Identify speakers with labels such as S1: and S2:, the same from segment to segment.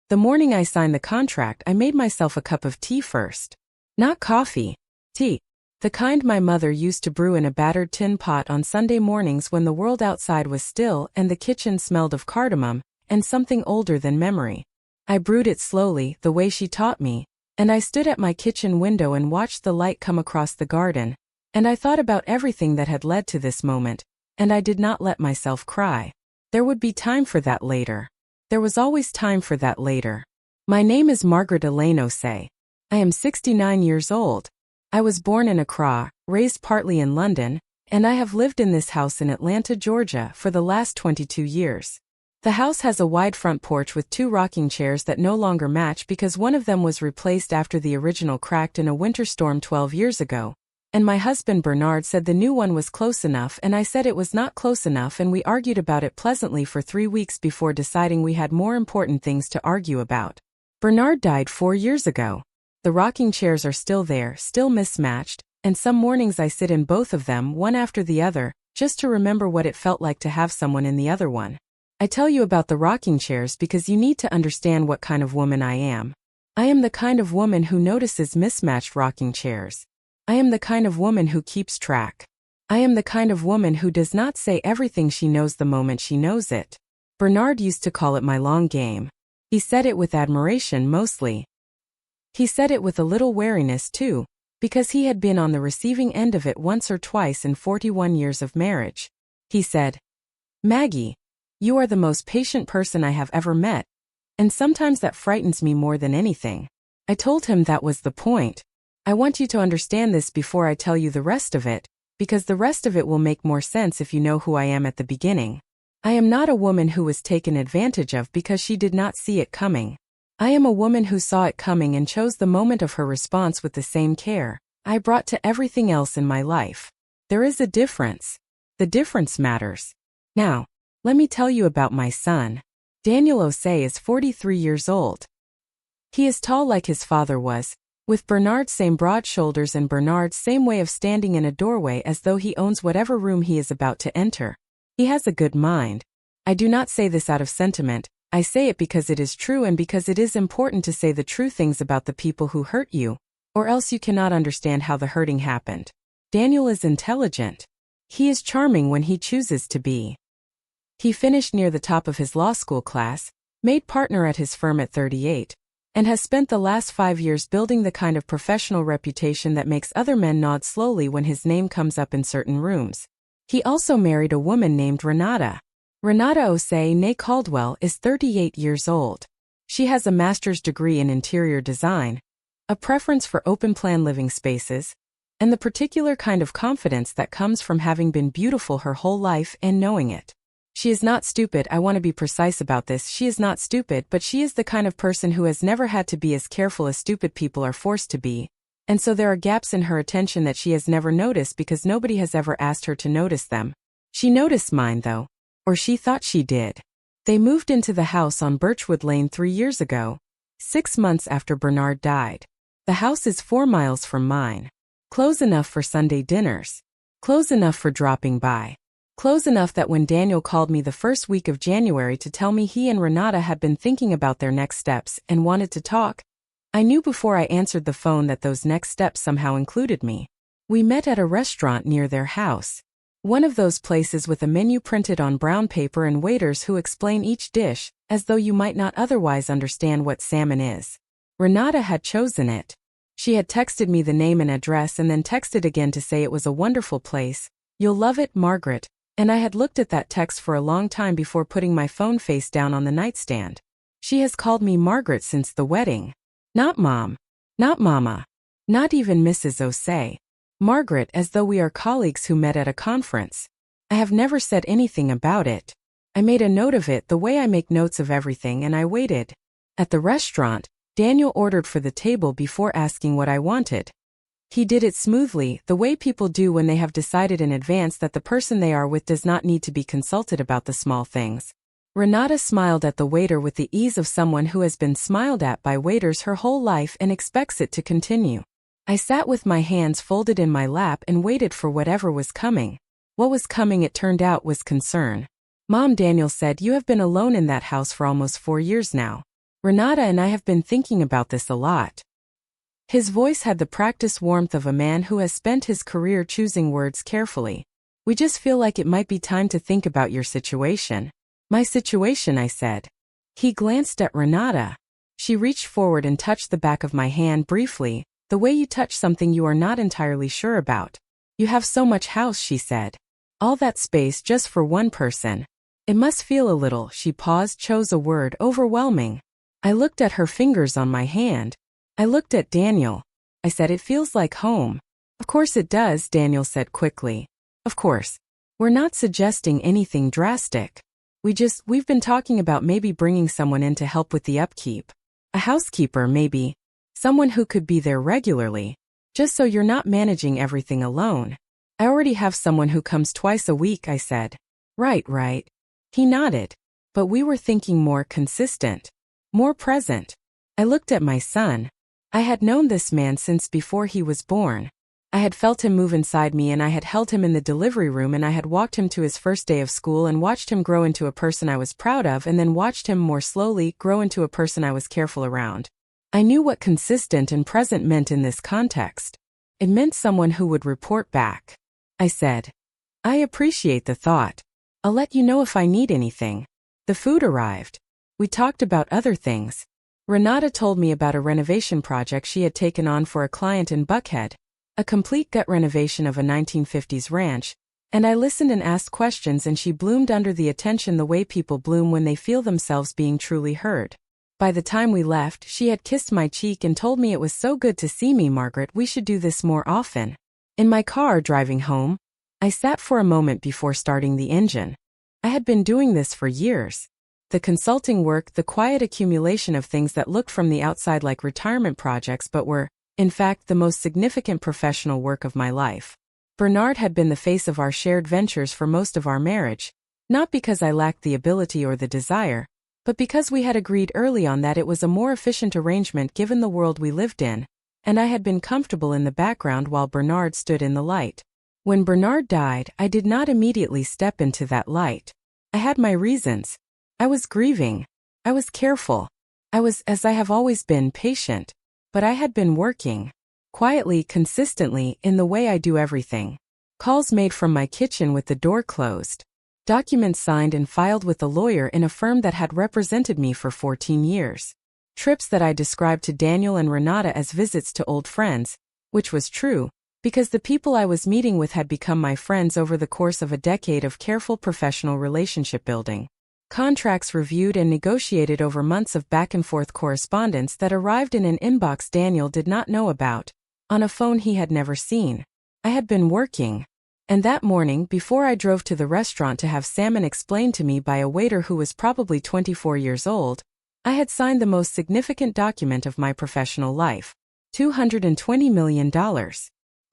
S1: The morning I signed the contract, I made myself a cup of tea first. Not coffee. Tea. The kind my mother used to brew in a battered tin pot on Sunday mornings when the world outside was still and the kitchen smelled of cardamom and something older than memory. I brewed it slowly, the way she taught me, and I stood at my kitchen window and watched the light come across the garden, and I thought about everything that had led to this moment, and I did not let myself cry. There would be time for that later. There was always time for that later. My name is Margaret Elaine Osei. I am 69 years old. I was born in Accra, raised partly in London, and I have lived in this house in Atlanta, Georgia for the last 22 years. The house has a wide front porch with 2 rocking chairs that no longer match because one of them was replaced after the original cracked in a winter storm 12 years ago. And my husband Bernard said the new one was close enough and I said it was not close enough, and we argued about it pleasantly for 3 weeks before deciding we had more important things to argue about. Bernard died 4 years ago. The rocking chairs are still there, still mismatched, and some mornings I sit in both of them one after the other, just to remember what it felt like to have someone in the other one. I tell you about the rocking chairs because you need to understand what kind of woman I am. I am the kind of woman who notices mismatched rocking chairs. I am the kind of woman who keeps track. I am the kind of woman who does not say everything she knows the moment she knows it. Bernard used to call it my long game. He said it with admiration mostly. He said it with a little wariness too, because he had been on the receiving end of it once or twice in 41 years of marriage. He said, "Maggie, you are the most patient person I have ever met, and sometimes that frightens me more than anything." I told him that was the point. I want you to understand this before I tell you the rest of it, because the rest of it will make more sense if you know who I am at the beginning. I am not a woman who was taken advantage of because she did not see it coming. I am a woman who saw it coming and chose the moment of her response with the same care I brought to everything else in my life. There is a difference. The difference matters. Now, let me tell you about my son. Daniel Osei is 43 years old. He is tall like his father was, with Bernard's same broad shoulders and Bernard's same way of standing in a doorway as though he owns whatever room he is about to enter. He has a good mind. I do not say this out of sentiment. I say it because it is true and because it is important to say the true things about the people who hurt you, or else you cannot understand how the hurting happened. Daniel is intelligent. He is charming when he chooses to be. He finished near the top of his law school class, made partner at his firm at 38, and has spent the last 5 years building the kind of professional reputation that makes other men nod slowly when his name comes up in certain rooms. He also married a woman named Renata. Renata Osei née Caldwell is 38 years old. She has a master's degree in interior design, a preference for open-plan living spaces, and the particular kind of confidence that comes from having been beautiful her whole life and knowing it. She is not stupid. I want to be precise about this. She is not stupid, but she is the kind of person who has never had to be as careful as stupid people are forced to be, and so there are gaps in her attention that she has never noticed because nobody has ever asked her to notice them. She noticed mine though. Or she thought she did. They moved into the house on Birchwood Lane 3 years ago, 6 months after Bernard died. The house is 4 miles from mine. Close enough for Sunday dinners. Close enough for dropping by. Close enough that when Daniel called me the first week of January to tell me he and Renata had been thinking about their next steps and wanted to talk, I knew before I answered the phone that those next steps somehow included me. We met at a restaurant near their house. One of those places with a menu printed on brown paper and waiters who explain each dish, as though you might not otherwise understand what salmon is. Renata had chosen it. She had texted me the name and address and then texted again to say it was a wonderful place. "You'll love it, Margaret," and I had looked at that text for a long time before putting my phone face down on the nightstand. She has called me Margaret since the wedding. Not Mom. Not Mama. Not even Mrs. Osei. Margaret, as though we are colleagues who met at a conference. I have never said anything about it. I made a note of it the way I make notes of everything, and I waited. At the restaurant, Daniel ordered for the table before asking what I wanted. He did it smoothly, the way people do when they have decided in advance that the person they are with does not need to be consulted about the small things. Renata smiled at the waiter with the ease of someone who has been smiled at by waiters her whole life and expects it to continue. I sat with my hands folded in my lap and waited for whatever was coming. What was coming, it turned out, was concern. "Mom," Daniel said, "you have been alone in that house for almost 4 years now. Renata and I have been thinking about this a lot. His voice had the practiced warmth of a man who has spent his career choosing words carefully. We just feel like it might be time to think about your situation. My situation, I said. He glanced at Renata. She reached forward and touched the back of my hand briefly, the way you touch something you are not entirely sure about. You have so much house, she said. All that space just for one person. It must feel a little, she paused, chose a word, overwhelming. I looked at her fingers on my hand. I looked at Daniel. I said, it feels like home. Of course it does, Daniel said quickly. Of course. We're not suggesting anything drastic. We've been talking about maybe bringing someone in to help with the upkeep. A housekeeper, maybe. Someone who could be there regularly. Just so you're not managing everything alone. I already have someone who comes twice a week, I said. Right. He nodded. But we were thinking more consistent. More present. I looked at my son. I had known this man since before he was born. I had felt him move inside me, and I had held him in the delivery room, and I had walked him to his first day of school and watched him grow into a person I was proud of, and then watched him more slowly grow into a person I was careful around. I knew what consistent and present meant in this context. It meant someone who would report back. I said, I appreciate the thought. I'll let you know if I need anything. The food arrived. We talked about other things. Renata told me about a renovation project she had taken on for a client in Buckhead, a complete gut renovation of a 1950s ranch, and I listened and asked questions, and she bloomed under the attention the way people bloom when they feel themselves being truly heard. By the time we left, she had kissed my cheek and told me it was so good to see me, Margaret, we should do this more often. In my car driving home, I sat for a moment before starting the engine. I had been doing this for years. The consulting work, the quiet accumulation of things that looked from the outside like retirement projects but were, in fact, the most significant professional work of my life. Bernard had been the face of our shared ventures for most of our marriage, not because I lacked the ability or the desire, but because we had agreed early on that it was a more efficient arrangement given the world we lived in, and I had been comfortable in the background while Bernard stood in the light. When Bernard died, I did not immediately step into that light. I had my reasons. I was grieving. I was careful. I was, as I have always been, patient. But I had been working. Quietly, consistently, in the way I do everything. Calls made from my kitchen with the door closed. Documents signed and filed with a lawyer in a firm that had represented me for 14 years. Trips that I described to Daniel and Renata as visits to old friends, which was true, because the people I was meeting with had become my friends over the course of a decade of careful professional relationship building. Contracts reviewed and negotiated over months of back-and-forth correspondence that arrived in an inbox Daniel did not know about, on a phone he had never seen. I had been working. And that morning, before I drove to the restaurant to have salmon explained to me by a waiter who was probably 24 years old, I had signed the most significant document of my professional life. $220 million.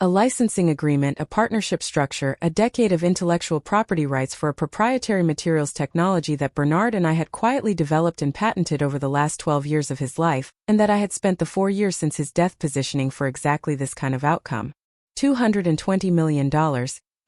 S1: A licensing agreement, a partnership structure, a decade of intellectual property rights for a proprietary materials technology that Bernard and I had quietly developed and patented over the last 12 years of his life, and that I had spent the 4 years since his death positioning for exactly this kind of outcome. $220 million,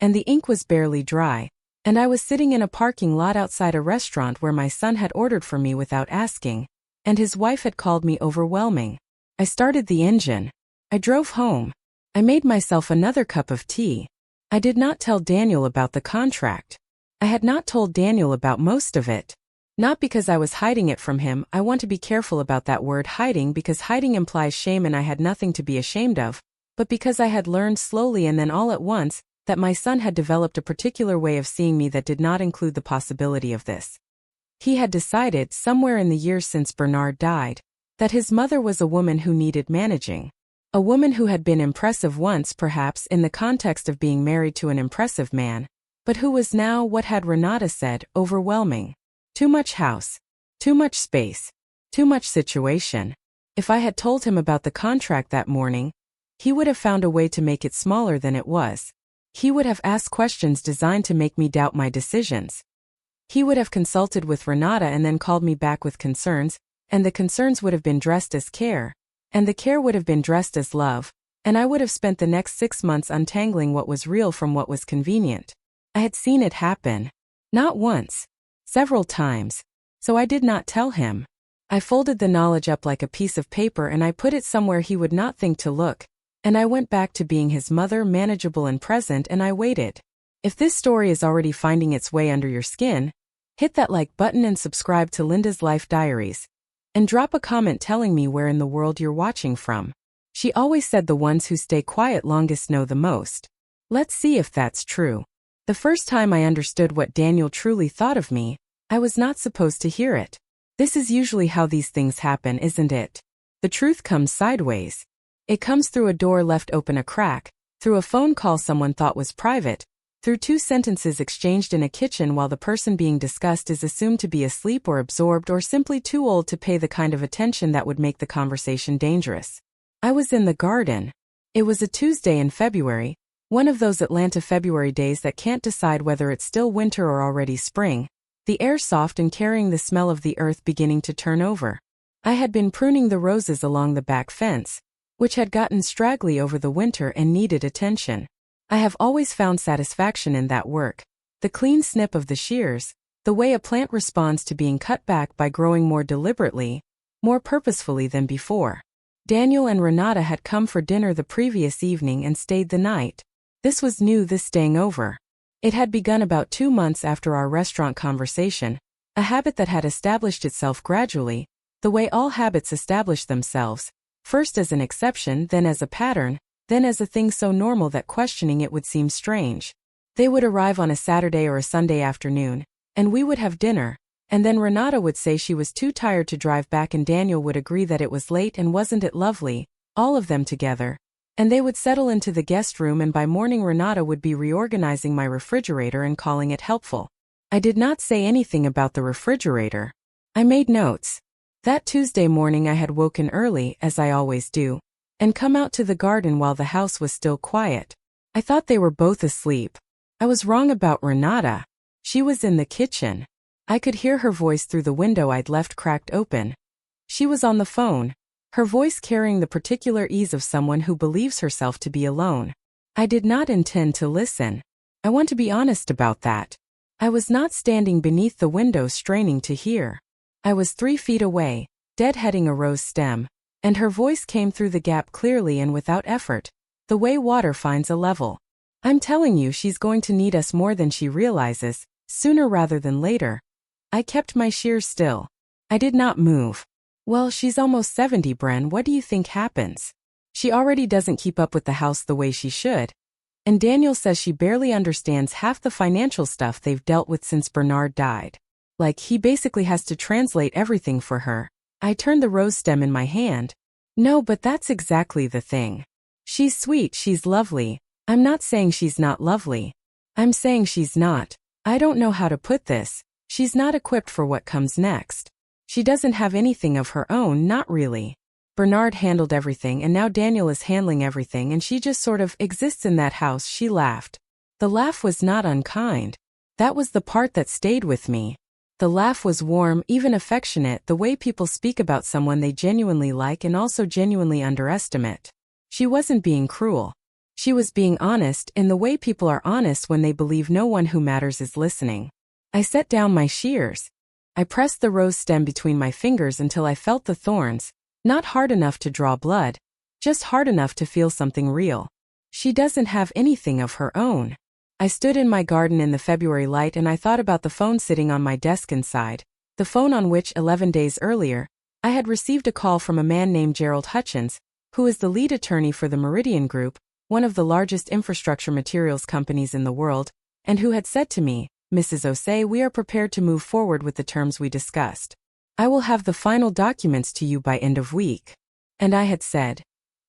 S1: and the ink was barely dry, and I was sitting in a parking lot outside a restaurant where my son had ordered for me without asking, and his wife had called me overwhelming. I started the engine. I drove home. I made myself another cup of tea. I did not tell Daniel about the contract. I had not told Daniel about most of it. Not because I was hiding it from him. I want to be careful about that word hiding, because hiding implies shame and I had nothing to be ashamed of, but because I had learned slowly and then all at once that my son had developed a particular way of seeing me that did not include the possibility of this. He had decided, somewhere in the years since Bernard died, that his mother was a woman who needed managing. A woman who had been impressive once, perhaps, in the context of being married to an impressive man, but who was now, what had Renata said, overwhelming. Too much house. Too much space. Too much situation. If I had told him about the contract that morning, he would have found a way to make it smaller than it was. He would have asked questions designed to make me doubt my decisions. He would have consulted with Renata and then called me back with concerns, and the concerns would have been dressed as care. And the care would have been dressed as love, and I would have spent the next 6 months untangling what was real from what was convenient. I had seen it happen. Not once. Several times. So I did not tell him. I folded the knowledge up like a piece of paper and I put it somewhere he would not think to look, and I went back to being his mother, manageable and present, and I waited. If this story is already finding its way under your skin, hit that like button and subscribe to Linda's Life Diaries. And drop a comment telling me where in the world you're watching from. She always said the ones who stay quiet longest know the most. Let's see if that's true. The first time I understood what Daniel truly thought of me, I was not supposed to hear it. This is usually how these things happen, isn't it? The truth comes sideways. It comes through a door left open a crack, through a phone call someone thought was private, through two sentences exchanged in a kitchen while the person being discussed is assumed to be asleep or absorbed or simply too old to pay the kind of attention that would make the conversation dangerous. I was in the garden. It was a Tuesday in February, one of those Atlanta February days that can't decide whether it's still winter or already spring, the air soft and carrying the smell of the earth beginning to turn over. I had been pruning the roses along the back fence, which had gotten straggly over the winter and needed attention. I have always found satisfaction in that work. The clean snip of the shears, the way a plant responds to being cut back by growing more deliberately, more purposefully than before. Daniel and Renata had come for dinner the previous evening and stayed the night. This was new, this staying over. It had begun about 2 months after our restaurant conversation, a habit that had established itself gradually, the way all habits establish themselves, first as an exception, then as a pattern, then as a thing so normal that questioning it would seem strange. They would arrive on a Saturday or a Sunday afternoon, and we would have dinner, and then Renata would say she was too tired to drive back and Daniel would agree that it was late and wasn't it lovely, all of them together. And they would settle into the guest room and by morning Renata would be reorganizing my refrigerator and calling it helpful. I did not say anything about the refrigerator. I made notes. That Tuesday morning I had woken early, as I always do, and come out to the garden while the house was still quiet. I thought they were both asleep. I was wrong about Renata. She was in the kitchen. I could hear her voice through the window I'd left cracked open. She was on the phone, her voice carrying the particular ease of someone who believes herself to be alone. I did not intend to listen. I want to be honest about that. I was not standing beneath the window straining to hear. I was 3 feet away, deadheading a rose stem, and her voice came through the gap clearly and without effort, the way water finds a level. I'm telling you, she's going to need us more than she realizes, sooner rather than later. I kept my shears still. I did not move. Well, she's almost 70, Bren. What do you think happens? She already doesn't keep up with the house the way she should. And Daniel says she barely understands half the financial stuff they've dealt with since Bernard died. Like, he basically has to translate everything for her. I turned the rose stem in my hand. No, but that's exactly the thing. She's sweet, she's lovely. I'm not saying she's not lovely. I'm saying she's not. I don't know how to put this. She's not equipped for what comes next. She doesn't have anything of her own, not really. Bernard handled everything and now Daniel is handling everything and she just sort of exists in that house. She laughed. The laugh was not unkind. That was the part that stayed with me. The laugh was warm, even affectionate, the way people speak about someone they genuinely like and also genuinely underestimate. She wasn't being cruel. She was being honest in the way people are honest when they believe no one who matters is listening. I set down my shears. I pressed the rose stem between my fingers until I felt the thorns, not hard enough to draw blood, just hard enough to feel something real. She doesn't have anything of her own. I stood in my garden in the February light and I thought about the phone sitting on my desk inside, the phone on which 11 days earlier, I had received a call from a man named Gerald Hutchins, who is the lead attorney for the Meridian Group, one of the largest infrastructure materials companies in the world, and who had said to me, "Mrs. Osei, we are prepared to move forward with the terms we discussed. I will have the final documents to you by end of week." And I had said,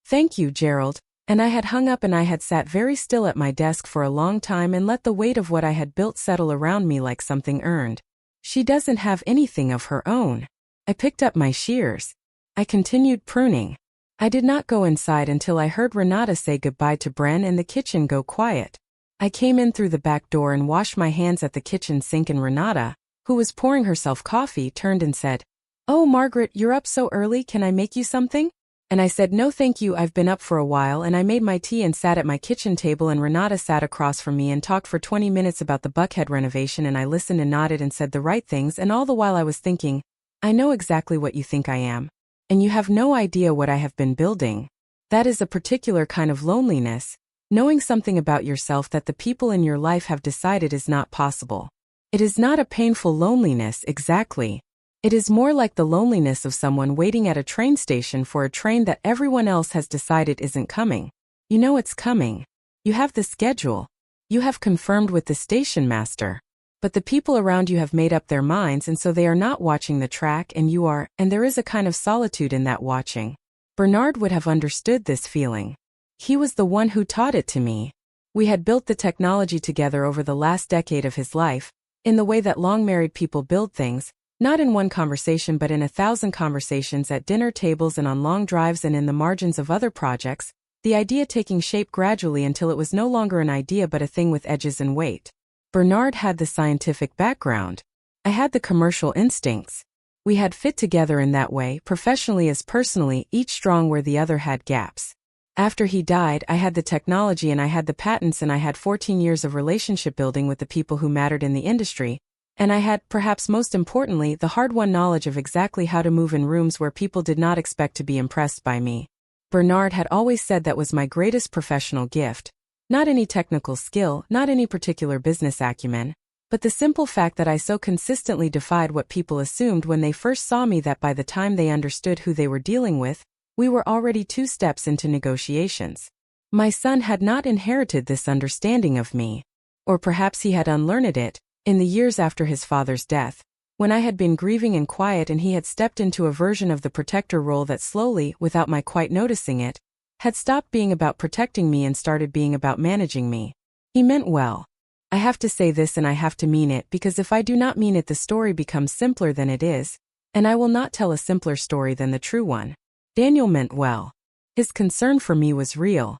S1: "Thank you, Gerald," and I had hung up and I had sat very still at my desk for a long time and let the weight of what I had built settle around me like something earned. She doesn't have anything of her own. I picked up my shears. I continued pruning. I did not go inside until I heard Renata say goodbye to Bren and the kitchen go quiet. I came in through the back door and washed my hands at the kitchen sink and Renata, who was pouring herself coffee, turned and said, "Oh, Margaret, you're up so early, can I make you something?" And I said, "No thank you, I've been up for a while," and I made my tea and sat at my kitchen table and Renata sat across from me and talked for 20 minutes about the Buckhead renovation and I listened and nodded and said the right things and all the while I was thinking, I know exactly what you think I am. And you have no idea what I have been building. That is a particular kind of loneliness, knowing something about yourself that the people in your life have decided is not possible. It is not a painful loneliness exactly. It is more like the loneliness of someone waiting at a train station for a train that everyone else has decided isn't coming. You know it's coming. You have the schedule. You have confirmed with the station master. But the people around you have made up their minds, and so they are not watching the track, and you are, and there is a kind of solitude in that watching. Bernard would have understood this feeling. He was the one who taught it to me. We had built the technology together over the last decade of his life, in the way that long-married people build things, not in one conversation but in 1,000 conversations at dinner tables and on long drives and in the margins of other projects, the idea taking shape gradually until it was no longer an idea but a thing with edges and weight. Bernard had the scientific background. I had the commercial instincts. We had fit together in that way, professionally as personally, each strong where the other had gaps. After he died, I had the technology and I had the patents and I had 14 years of relationship building with the people who mattered in the industry, and I had, perhaps most importantly, the hard-won knowledge of exactly how to move in rooms where people did not expect to be impressed by me. Bernard had always said that was my greatest professional gift. Not any technical skill, not any particular business acumen, but the simple fact that I so consistently defied what people assumed when they first saw me that by the time they understood who they were dealing with, we were already 2 steps into negotiations. My son had not inherited this understanding of me. Or perhaps he had unlearned it, in the years after his father's death, when I had been grieving and quiet and he had stepped into a version of the protector role that slowly, without my quite noticing it, had stopped being about protecting me and started being about managing me. He meant well. I have to say this and I have to mean it because if I do not mean it the story becomes simpler than it is, and I will not tell a simpler story than the true one. Daniel meant well. His concern for me was real.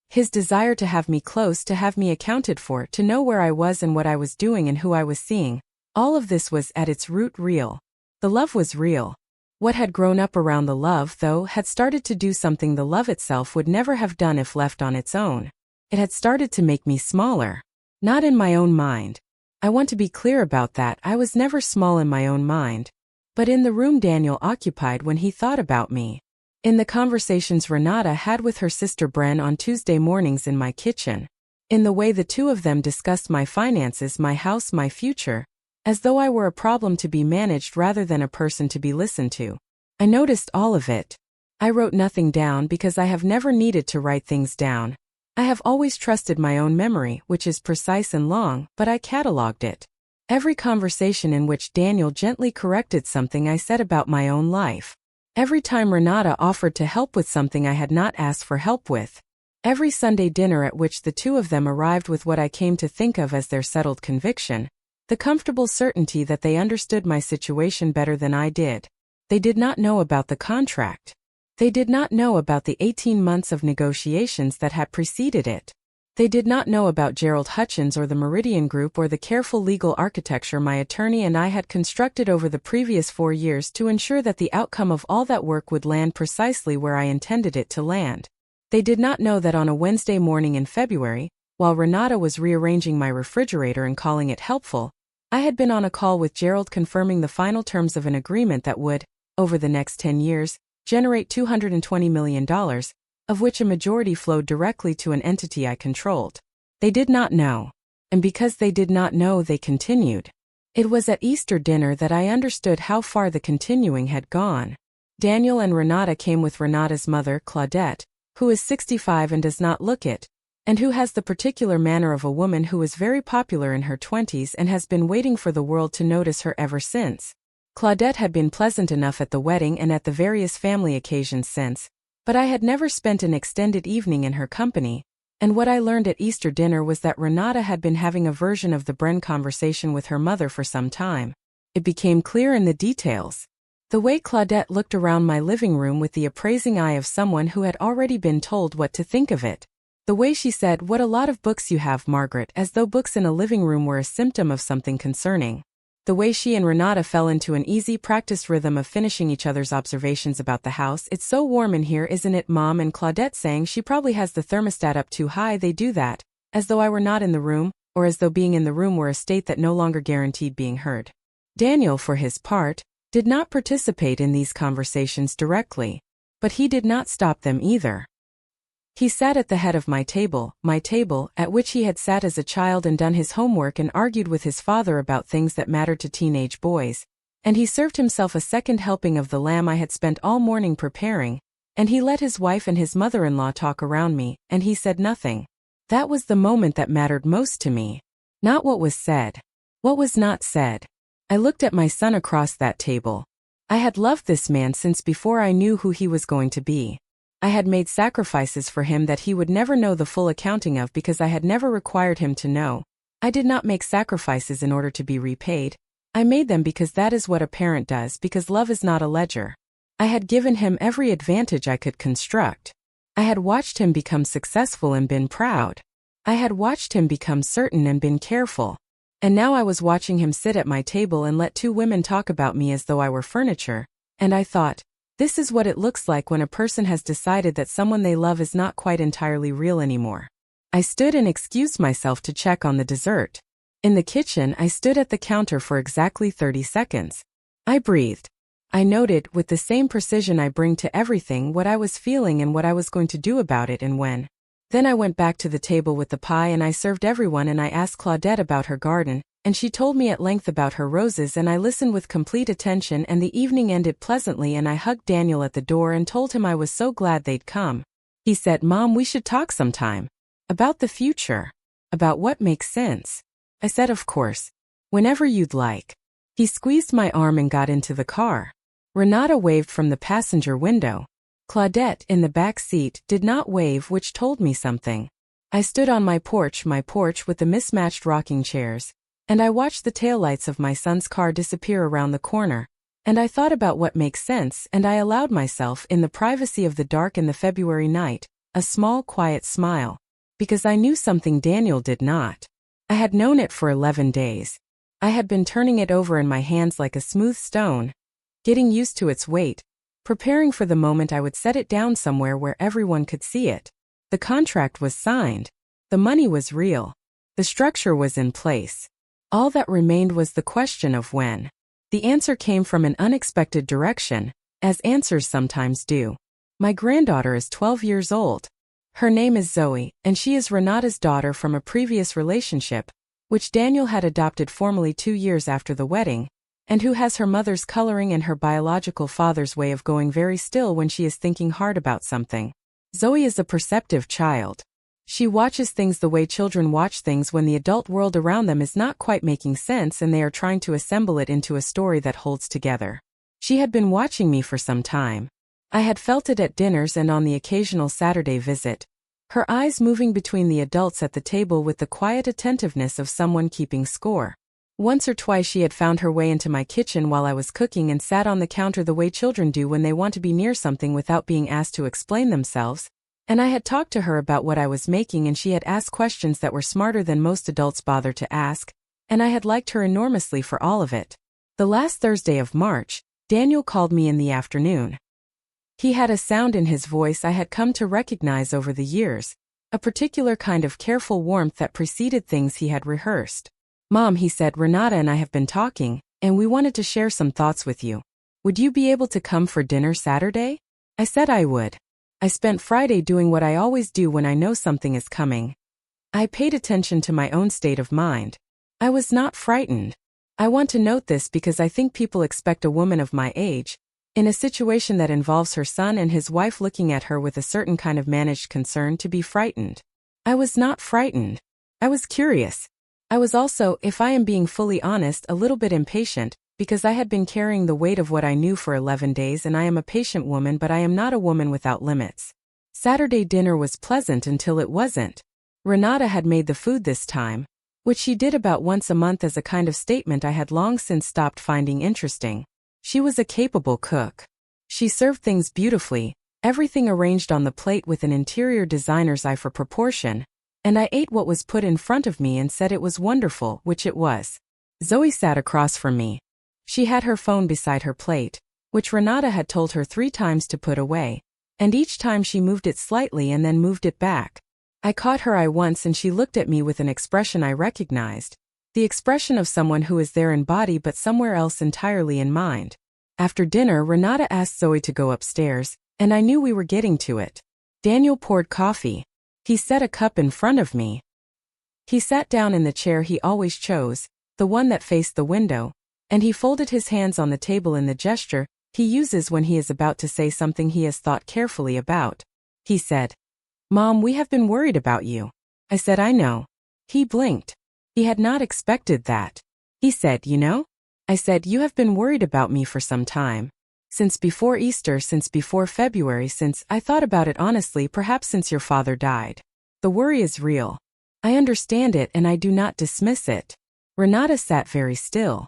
S1: His desire to have me close, to have me accounted for, to know where I was and what I was doing and who I was seeing, all of this was at its root real. The love was real. What had grown up around the love, though, had started to do something the love itself would never have done if left on its own. It had started to make me smaller. Not in my own mind. I want to be clear about that, I was never small in my own mind. But in the room Daniel occupied when he thought about me. In the conversations Renata had with her sister Bren on Tuesday mornings in my kitchen. In the way the two of them discussed my finances, my house, my future, as though I were a problem to be managed rather than a person to be listened to. I noticed all of it. I wrote nothing down because I have never needed to write things down. I have always trusted my own memory, which is precise and long, but I catalogued it. Every conversation in which Daniel gently corrected something I said about my own life. Every time Renata offered to help with something I had not asked for help with. Every Sunday dinner at which the two of them arrived with what I came to think of as their settled conviction. The comfortable certainty that they understood my situation better than I did. They did not know about the contract. They did not know about the 18 months of negotiations that had preceded it. They did not know about Gerald Hutchins or the Meridian Group or the careful legal architecture my attorney and I had constructed over the previous 4 years to ensure that the outcome of all that work would land precisely where I intended it to land. They did not know that on a Wednesday morning in February, while Renata was rearranging my refrigerator and calling it helpful, I had been on a call with Gerald confirming the final terms of an agreement that would, over the next 10 years, generate $220 million, of which a majority flowed directly to an entity I controlled. They did not know. And because they did not know, they continued. It was at Easter dinner that I understood how far the continuing had gone. Daniel and Renata came with Renata's mother, Claudette, who is 65 and does not look it, and who has the particular manner of a woman who was very popular in her 20s and has been waiting for the world to notice her ever since. Claudette had been pleasant enough at the wedding and at the various family occasions since, but I had never spent an extended evening in her company, and what I learned at Easter dinner was that Renata had been having a version of the Bren conversation with her mother for some time. It became clear in the details. The way Claudette looked around my living room with the appraising eye of someone who had already been told what to think of it. The way she said, "What a lot of books you have, Margaret," as though books in a living room were a symptom of something concerning. The way she and Renata fell into an easy, practiced rhythm of finishing each other's observations about the house. "It's so warm in here, isn't it, Mom?" And Claudette saying she probably has the thermostat up too high. They do that, as though I were not in the room, or as though being in the room were a state that no longer guaranteed being heard. Daniel, for his part, did not participate in these conversations directly, but he did not stop them either. He sat at the head of my table, at which he had sat as a child and done his homework and argued with his father about things that mattered to teenage boys, and he served himself a second helping of the lamb I had spent all morning preparing, and he let his wife and his mother-in-law talk around me, and he said nothing. That was the moment that mattered most to me. Not what was said. What was not said. I looked at my son across that table. I had loved this man since before I knew who he was going to be. I had made sacrifices for him that he would never know the full accounting of because I had never required him to know. I did not make sacrifices in order to be repaid. I made them because that is what a parent does, because love is not a ledger. I had given him every advantage I could construct. I had watched him become successful and been proud. I had watched him become certain and been careful. And now I was watching him sit at my table and let two women talk about me as though I were furniture, and I thought, this is what it looks like when a person has decided that someone they love is not quite entirely real anymore. I stood and excused myself to check on the dessert. In the kitchen, I stood at the counter for exactly 30 seconds. I breathed. I noted, with the same precision I bring to everything, what I was feeling and what I was going to do about it and when. Then I went back to the table with the pie and I served everyone, and I asked Claudette about her garden, and she told me at length about her roses, and I listened with complete attention, and the evening ended pleasantly, and I hugged Daniel at the door and told him I was so glad they'd come. He said, "Mom, we should talk sometime. About the future. About what makes sense." I said, "Of course. Whenever you'd like." He squeezed my arm and got into the car. Renata waved from the passenger window. Claudette, in the back seat, did not wave, which told me something. I stood on my porch with the mismatched rocking chairs, and I watched the taillights of my son's car disappear around the corner, and I thought about what makes sense, and I allowed myself, in the privacy of the dark in the February night, a small quiet smile, because I knew something Daniel did not. I had known it for 11 days. I had been turning it over in my hands like a smooth stone, getting used to its weight, preparing for the moment I would set it down somewhere where everyone could see it. The contract was signed. The money was real. The structure was in place. All that remained was the question of when. The answer came from an unexpected direction, as answers sometimes do. My granddaughter is 12 years old. Her name is Zoe, and she is Renata's daughter from a previous relationship, which Daniel had adopted formally 2 years after the wedding, and who has her mother's coloring and her biological father's way of going very still when she is thinking hard about something. Zoe is a perceptive child. She watches things the way children watch things when the adult world around them is not quite making sense and they are trying to assemble it into a story that holds together. She had been watching me for some time. I had felt it at dinners and on the occasional Saturday visit, her eyes moving between the adults at the table with the quiet attentiveness of someone keeping score. Once or twice she had found her way into my kitchen while I was cooking and sat on the counter the way children do when they want to be near something without being asked to explain themselves, and I had talked to her about what I was making, and she had asked questions that were smarter than most adults bother to ask, and I had liked her enormously for all of it. The last Thursday of March, Daniel called me in the afternoon. He had a sound in his voice I had come to recognize over the years, a particular kind of careful warmth that preceded things he had rehearsed. "Mom," he said, "Renata and I have been talking, and we wanted to share some thoughts with you. Would you be able to come for dinner Saturday?" I said I would. I spent Friday doing what I always do when I know something is coming. I paid attention to my own state of mind. I was not frightened. I want to note this because I think people expect a woman of my age, in a situation that involves her son and his wife looking at her with a certain kind of managed concern, to be frightened. I was not frightened. I was curious. I was also, if I am being fully honest, a little bit impatient, because I had been carrying the weight of what I knew for 11 days, and I am a patient woman, but I am not a woman without limits. Saturday dinner was pleasant until it wasn't. Renata had made the food this time, which she did about once a month as a kind of statement I had long since stopped finding interesting. She was a capable cook. She served things beautifully, everything arranged on the plate with an interior designer's eye for proportion, and I ate what was put in front of me and said it was wonderful, which it was. Zoe sat across from me. She had her phone beside her plate, which Renata had told her 3 times to put away, and each time she moved it slightly and then moved it back. I caught her eye once and she looked at me with an expression I recognized, the expression of someone who is there in body but somewhere else entirely in mind. After dinner, Renata asked Zoe to go upstairs, and I knew we were getting to it. Daniel poured coffee. He set a cup in front of me. He sat down in the chair he always chose, the one that faced the window, and he folded his hands on the table in the gesture he uses when he is about to say something he has thought carefully about. He said, "Mom, we have been worried about you." I said, "I know." He blinked. He had not expected that. He said, "You know?" I said, "You have been worried about me for some time. Since before Easter, since before February, since I thought about it honestly, perhaps since your father died. The worry is real. I understand it and I do not dismiss it." Renata sat very still.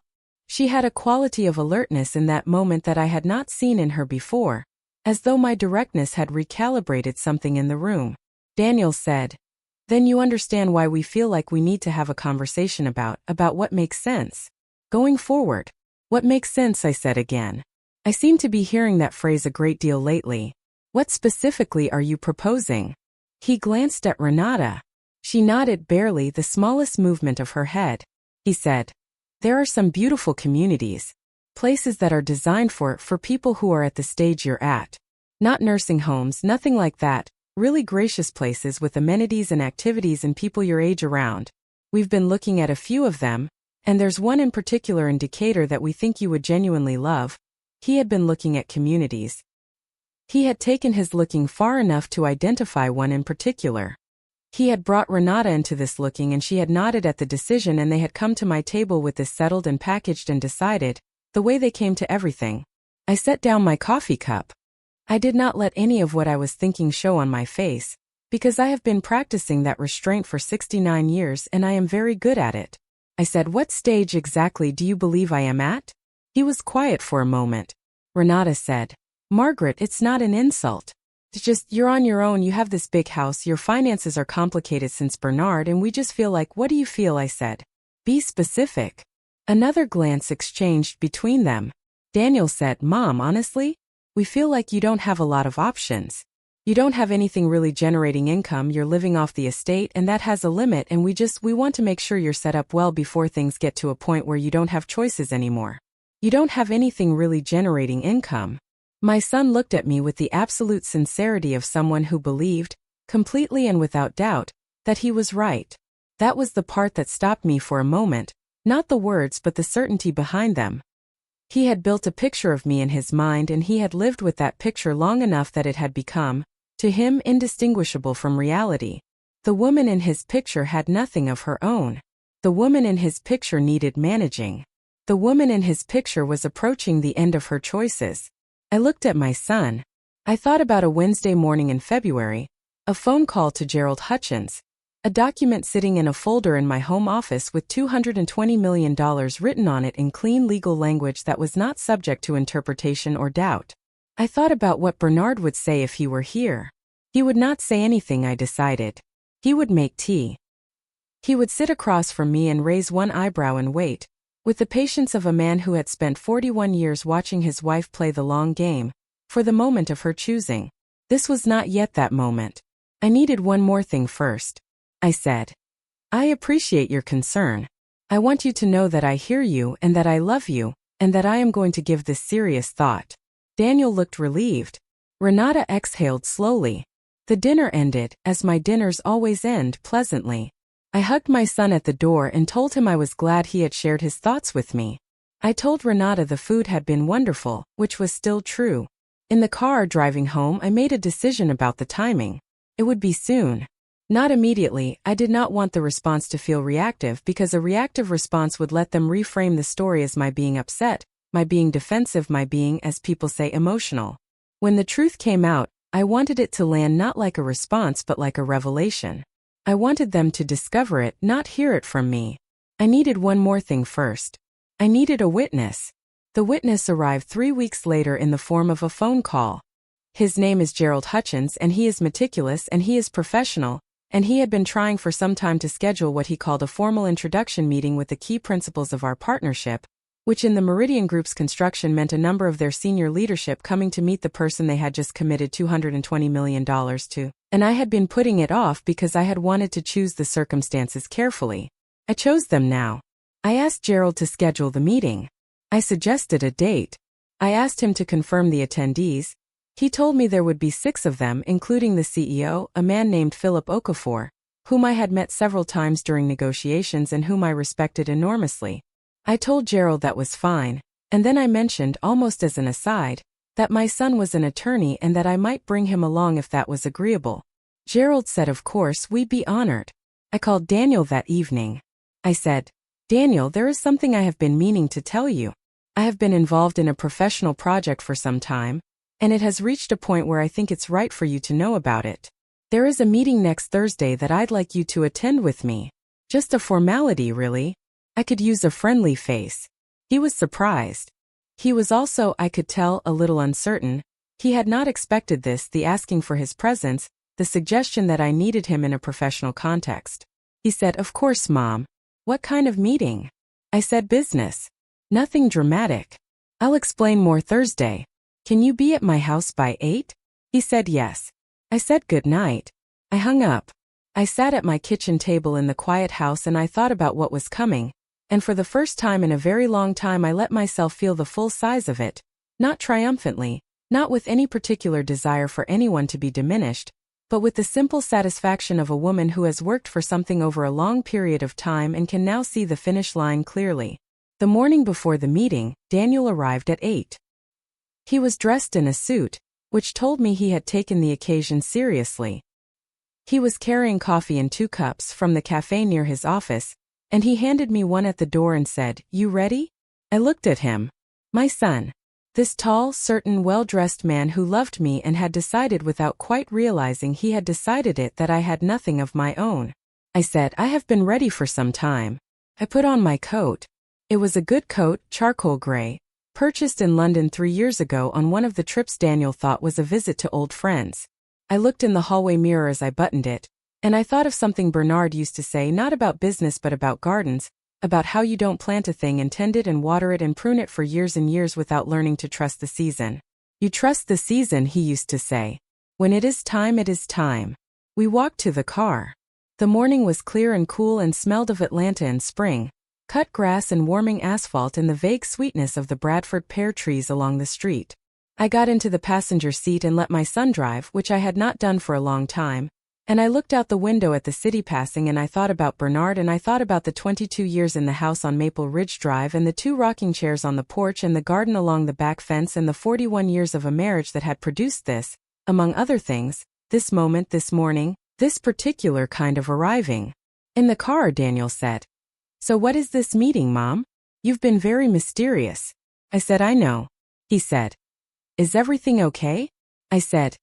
S1: She had a quality of alertness in that moment that I had not seen in her before, as though my directness had recalibrated something in the room. Daniel said, "Then you understand why we feel like we need to have a conversation about what makes sense going forward." "What makes sense?" I said again. I seem to be hearing that phrase a great deal lately. "What specifically are you proposing?" He glanced at Renata. She nodded barely, the smallest movement of her head. He said, "There are some beautiful communities, places that are designed for people who are at the stage you're at. Not nursing homes, nothing like that, really gracious places with amenities and activities and people your age around. We've been looking at a few of them, and there's one in particular in Decatur that we think you would genuinely love." He had been looking at communities. He had taken his looking far enough to identify one in particular. He had brought Renata into this looking and she had nodded at the decision, and they had come to my table with this settled and packaged and decided, the way they came to everything. I set down my coffee cup. I did not let any of what I was thinking show on my face, because I have been practicing that restraint for 69 years and I am very good at it. I said, "What stage exactly do you believe I am at?" He was quiet for a moment. Renata said, "Margaret, it's not an insult. It's just, you're on your own, you have this big house, your finances are complicated since Bernard, and we just feel like." "What do you feel?" I said. "Be specific." Another glance exchanged between them. Daniel said, "Mom, honestly, we feel like you don't have a lot of options. You don't have anything really generating income, you're living off the estate, and that has a limit, and we want to make sure you're set up well before things get to a point where you don't have choices anymore. You don't have anything really generating income." My son looked at me with the absolute sincerity of someone who believed, completely and without doubt, that he was right. That was the part that stopped me for a moment, not the words but the certainty behind them. He had built a picture of me in his mind, and he had lived with that picture long enough that it had become, to him, indistinguishable from reality. The woman in his picture had nothing of her own. The woman in his picture needed managing. The woman in his picture was approaching the end of her choices. I looked at my son. I thought about a Wednesday morning in February, a phone call to Gerald Hutchins, a document sitting in a folder in my home office with $220 million written on it in clean legal language that was not subject to interpretation or doubt. I thought about what Bernard would say if he were here. He would not say anything, I decided. He would make tea. He would sit across from me and raise one eyebrow and wait, with the patience of a man who had spent 41 years watching his wife play the long game, for the moment of her choosing. This was not yet that moment. I needed one more thing first. I said, "I appreciate your concern. I want you to know that I hear you and that I love you, and that I am going to give this serious thought." Daniel looked relieved. Renata exhaled slowly. The dinner ended, as my dinners always end, pleasantly. I hugged my son at the door and told him I was glad he had shared his thoughts with me. I told Renata the food had been wonderful, which was still true. In the car driving home, I made a decision about the timing. It would be soon. Not immediately. I did not want the response to feel reactive, because a reactive response would let them reframe the story as my being upset, my being defensive, my being, as people say, emotional. When the truth came out, I wanted it to land not like a response but like a revelation. I wanted them to discover it, not hear it from me. I needed one more thing first. I needed a witness. The witness arrived 3 weeks later in the form of a phone call. His name is Gerald Hutchins, and he is meticulous and he is professional, and he had been trying for some time to schedule what he called a formal introduction meeting with the key principals of our partnership, which in the Meridian Group's construction meant a number of their senior leadership coming to meet the person they had just committed $220 million to. And I had been putting it off because I had wanted to choose the circumstances carefully. I chose them now. I asked Gerald to schedule the meeting. I suggested a date. I asked him to confirm the attendees. He told me there would be 6 of them, including the CEO, a man named Philip Okafor, whom I had met several times during negotiations and whom I respected enormously. I told Gerald that was fine, and then I mentioned, almost as an aside, that my son was an attorney and that I might bring him along if that was agreeable. Gerald said of course we'd be honored. I called Daniel that evening. I said, Daniel, there is something I have been meaning to tell you. I have been involved in a professional project for some time, and it has reached a point where I think it's right for you to know about it. There is a meeting next Thursday that I'd like you to attend with me. Just a formality, really. I could use a friendly face. He was surprised. He was also, I could tell, a little uncertain. He had not expected this, the asking for his presence, the suggestion that I needed him in a professional context. He said, Of course, Mom. What kind of meeting? I said, Business. Nothing dramatic. I'll explain more Thursday. Can you be at my house by 8? He said yes. I said good night. I hung up. I sat at my kitchen table in the quiet house and I thought about what was coming, and for the first time in a very long time I let myself feel the full size of it, not triumphantly, not with any particular desire for anyone to be diminished, but with the simple satisfaction of a woman who has worked for something over a long period of time and can now see the finish line clearly. The morning before the meeting, Daniel arrived at 8. He was dressed in a suit, which told me he had taken the occasion seriously. He was carrying coffee in 2 cups from the cafe near his office, and he handed me one at the door and said, You ready? I looked at him. My son. This tall, certain, well-dressed man who loved me and had decided without quite realizing he had decided it that I had nothing of my own. I said, I have been ready for some time. I put on my coat. It was a good coat, charcoal gray, purchased in London 3 years ago on one of the trips Daniel thought was a visit to old friends. I looked in the hallway mirror as I buttoned it, and I thought of something Bernard used to say, not about business but about gardens, about how you don't plant a thing and tend it and water it and prune it for years and years without learning to trust the season. You trust the season, he used to say. When it is time, it is time. We walked to the car. The morning was clear and cool and smelled of Atlanta and spring, cut grass and warming asphalt and the vague sweetness of the Bradford pear trees along the street. I got into the passenger seat and let my son drive, which I had not done for a long time, and I looked out the window at the city passing and I thought about Bernard and I thought about the 22 years in the house on Maple Ridge Drive and the 2 rocking chairs on the porch and the garden along the back fence and the 41 years of a marriage that had produced this, among other things, this moment, this morning, this particular kind of arriving. In the car, Daniel said. So what is this meeting, Mom? You've been very mysterious. I said, I know. He said. Is everything okay? I said.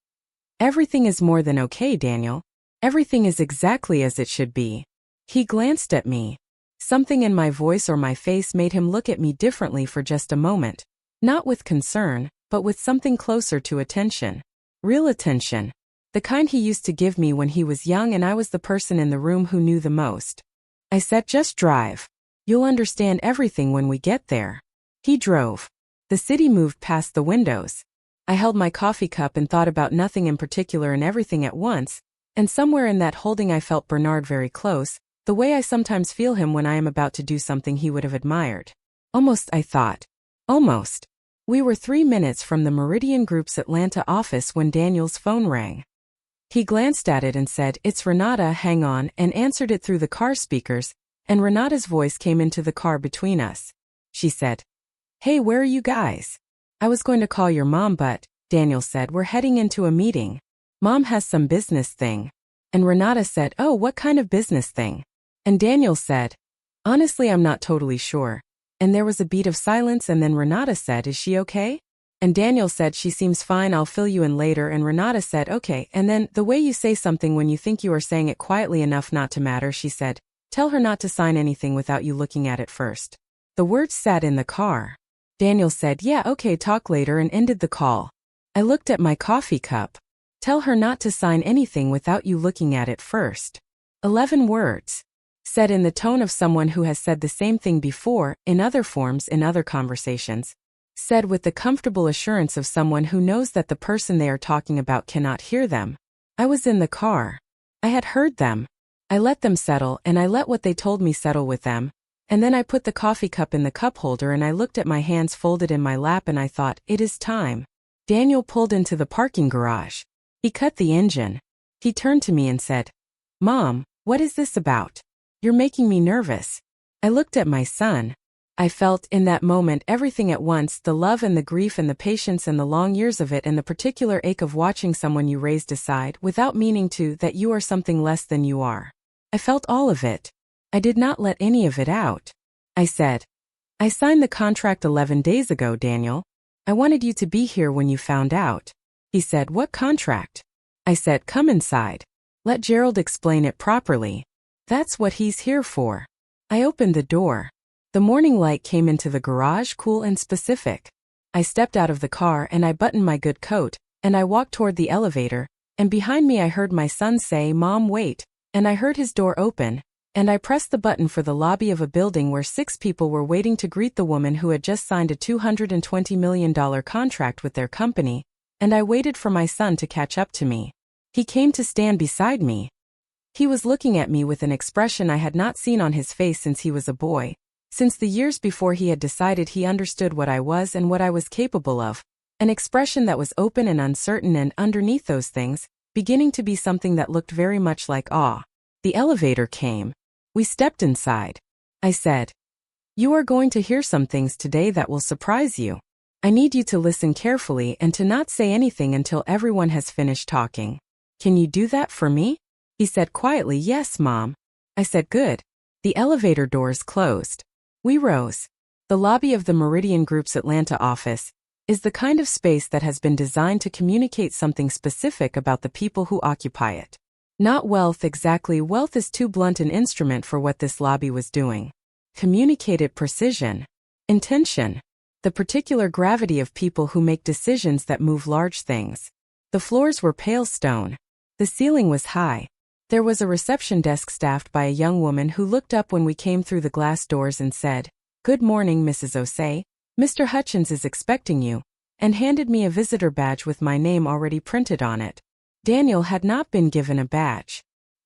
S1: Everything is more than okay, Daniel. Everything is exactly as it should be. He glanced at me. Something in my voice or my face made him look at me differently for just a moment. Not with concern, but with something closer to attention. Real attention. The kind he used to give me when he was young and I was the person in the room who knew the most. I said, just drive. You'll understand everything when we get there. He drove. The city moved past the windows. I held my coffee cup and thought about nothing in particular and everything at once, and somewhere in that holding I felt Bernard very close, the way I sometimes feel him when I am about to do something he would have admired. Almost, I thought. Almost. We were 3 minutes from the Meridian Group's Atlanta office when Daniel's phone rang. He glanced at it and said, It's Renata, hang on, and answered it through the car speakers, and Renata's voice came into the car between us. She said, Hey, where are you guys? I was going to call your mom but, Daniel said, we're heading into a meeting. Mom has some business thing. And Renata said, Oh, what kind of business thing? And Daniel said, Honestly, I'm not totally sure. And there was a beat of silence and then Renata said, Is she okay? And Daniel said, She seems fine, I'll fill you in later. And Renata said, Okay, and then, the way you say something when you think you are saying it quietly enough not to matter, she said, Tell her not to sign anything without you looking at it first. The words sat in the car. Daniel said, Yeah, okay, talk later, and ended the call. I looked at my coffee cup. Tell her not to sign anything without you looking at it first. 11 words. Said in the tone of someone who has said the same thing before, in other forms, in other conversations. Said with the comfortable assurance of someone who knows that the person they are talking about cannot hear them. I was in the car. I had heard them. I let them settle and I let what they told me settle with them, And then I put the coffee cup in the cup holder and I looked at my hands folded in my lap and I thought, it is time. Daniel pulled into the parking garage. He cut the engine. He turned to me and said, Mom, what is this about? You're making me nervous. I looked at my son. I felt, in that moment, everything at once, the love and the grief and the patience and the long years of it and the particular ache of watching someone you raised decide, without meaning to, that you are something less than you are. I felt all of it. I did not let any of it out. I said, I signed the contract 11 days ago, Daniel. I wanted you to be here when you found out. He said, what contract? I said, come inside. Let Gerald explain it properly. That's what he's here for. I opened the door. The morning light came into the garage, cool and specific. I stepped out of the car and I buttoned my good coat, and I walked toward the elevator, and behind me I heard my son say, Mom, wait, and I heard his door open, and I pressed the button for the lobby of a building where 6 people were waiting to greet the woman who had just signed a $220 million contract with their company, and I waited for my son to catch up to me. He came to stand beside me. He was looking at me with an expression I had not seen on his face since he was a boy, since the years before he had decided he understood what I was and what I was capable of, an expression that was open and uncertain and, underneath those things, beginning to be something that looked very much like awe. The elevator came. We stepped inside. I said, you are going to hear some things today that will surprise you. I need you to listen carefully and to not say anything until everyone has finished talking. Can you do that for me? He said quietly, yes, Mom. I said, good. The elevator doors closed. We rose. The lobby of the Meridian Group's Atlanta office is the kind of space that has been designed to communicate something specific about the people who occupy it. Not wealth exactly. Wealth is too blunt an instrument for what this lobby was doing. Communicated precision, intention, the particular gravity of people who make decisions that move large things. The floors were pale stone. The ceiling was high. There was a reception desk staffed by a young woman who looked up when we came through the glass doors and said, Good morning, Mrs. Osei. Mr. Hutchins is expecting you, and handed me a visitor badge with my name already printed on it. Daniel had not been given a badge.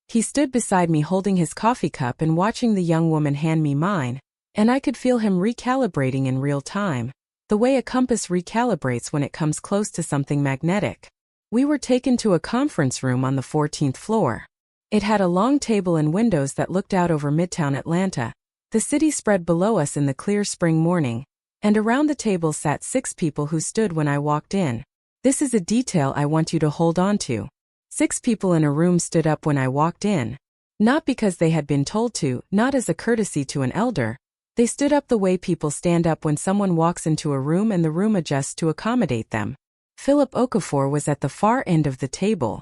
S1: He stood beside me holding his coffee cup and watching the young woman hand me mine, and I could feel him recalibrating in real time, the way a compass recalibrates when it comes close to something magnetic. We were taken to a conference room on the 14th floor. It had a long table and windows that looked out over Midtown Atlanta. The city spread below us in the clear spring morning, and around the table sat 6 people who stood when I walked in. This is a detail I want you to hold on to. 6 people in a room stood up when I walked in. Not because they had been told to, not as a courtesy to an elder. They stood up the way people stand up when someone walks into a room and the room adjusts to accommodate them. Philip Okafor was at the far end of the table.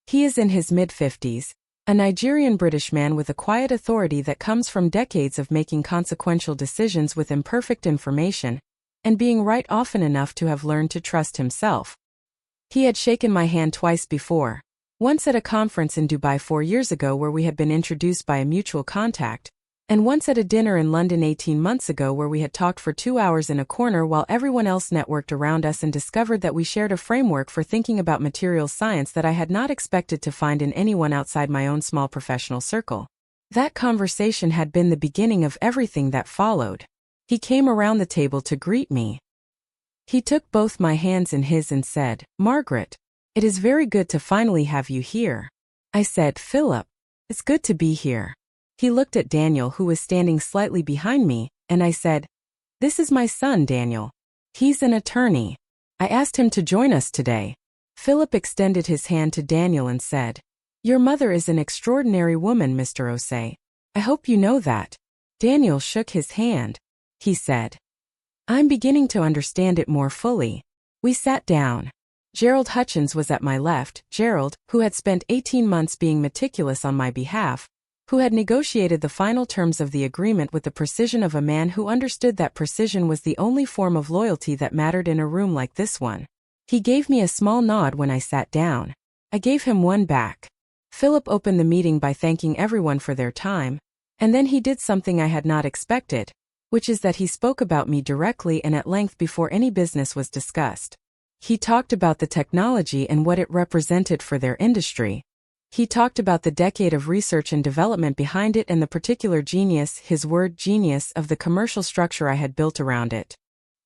S1: He is in his mid-50s, a Nigerian-British man with a quiet authority that comes from decades of making consequential decisions with imperfect information, and being right often enough to have learned to trust himself. He had shaken my hand twice before, once at a conference in Dubai 4 years ago where we had been introduced by a mutual contact, and once at a dinner in London 18 months ago where we had talked for 2 hours in a corner while everyone else networked around us and discovered that we shared a framework for thinking about materials science that I had not expected to find in anyone outside my own small professional circle. That conversation had been the beginning of everything that followed. He came around the table to greet me. He took both my hands in his and said, Margaret, it is very good to finally have you here. I said, Philip, it's good to be here. He looked at Daniel, who was standing slightly behind me, and I said, This is my son, Daniel. He's an attorney. I asked him to join us today. Philip extended his hand to Daniel and said, Your mother is an extraordinary woman, Mr. Osei. I hope you know that. Daniel shook his hand. He said, I'm beginning to understand it more fully. We sat down. Gerald Hutchins was at my left, Gerald, who had spent 18 months being meticulous on my behalf, who had negotiated the final terms of the agreement with the precision of a man who understood that precision was the only form of loyalty that mattered in a room like this one. He gave me a small nod when I sat down. I gave him one back. Philip opened the meeting by thanking everyone for their time, and then he did something I had not expected, which is that he spoke about me directly and at length before any business was discussed. He talked about the technology and what it represented for their industry. He talked about the decade of research and development behind it and the particular genius, his word genius, of the commercial structure I had built around it.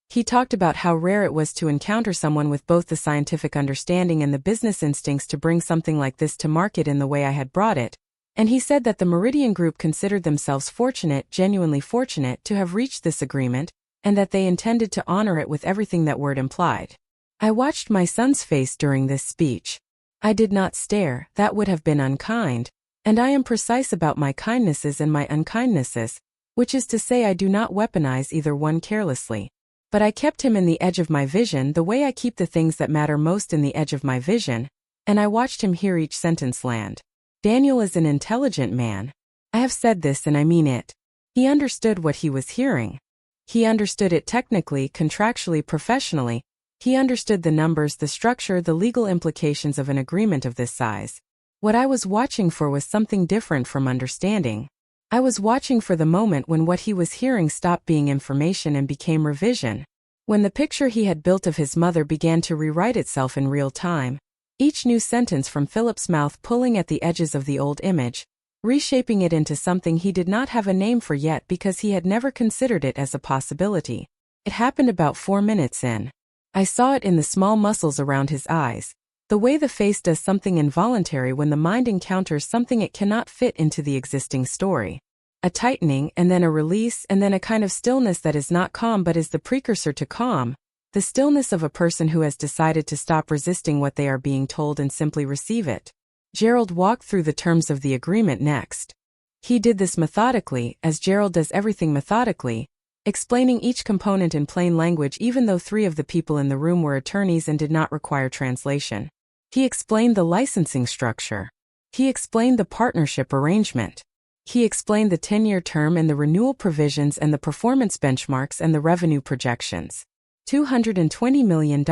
S1: He talked about how rare it was to encounter someone with both the scientific understanding and the business instincts to bring something like this to market in the way I had brought it, and he said that the Meridian Group considered themselves fortunate, genuinely fortunate, to have reached this agreement, and that they intended to honor it with everything that word implied. I watched my son's face during this speech. I did not stare, that would have been unkind, and I am precise about my kindnesses and my unkindnesses, which is to say I do not weaponize either one carelessly. But I kept him in the edge of my vision the way I keep the things that matter most in the edge of my vision, and I watched him hear each sentence land. Daniel is an intelligent man. I have said this and I mean it. He understood what he was hearing. He understood it technically, contractually, professionally. He understood the numbers, the structure, the legal implications of an agreement of this size. What I was watching for was something different from understanding. I was watching for the moment when what he was hearing stopped being information and became revision. When the picture he had built of his mother began to rewrite itself in real time. Each new sentence from Philip's mouth pulling at the edges of the old image, reshaping it into something he did not have a name for yet because he had never considered it as a possibility. It happened about 4 minutes in. I saw it in the small muscles around his eyes, the way the face does something involuntary when the mind encounters something it cannot fit into the existing story. A tightening and then a release and then a kind of stillness that is not calm but is the precursor to calm, the stillness of a person who has decided to stop resisting what they are being told and simply receive it. Gerald walked through the terms of the agreement next. He did this methodically, as Gerald does everything methodically, explaining each component in plain language even though 3 of the people in the room were attorneys and did not require translation. He explained the licensing structure. He explained the partnership arrangement. He explained the 10-year term and the renewal provisions and the performance benchmarks and the revenue projections. $220 million.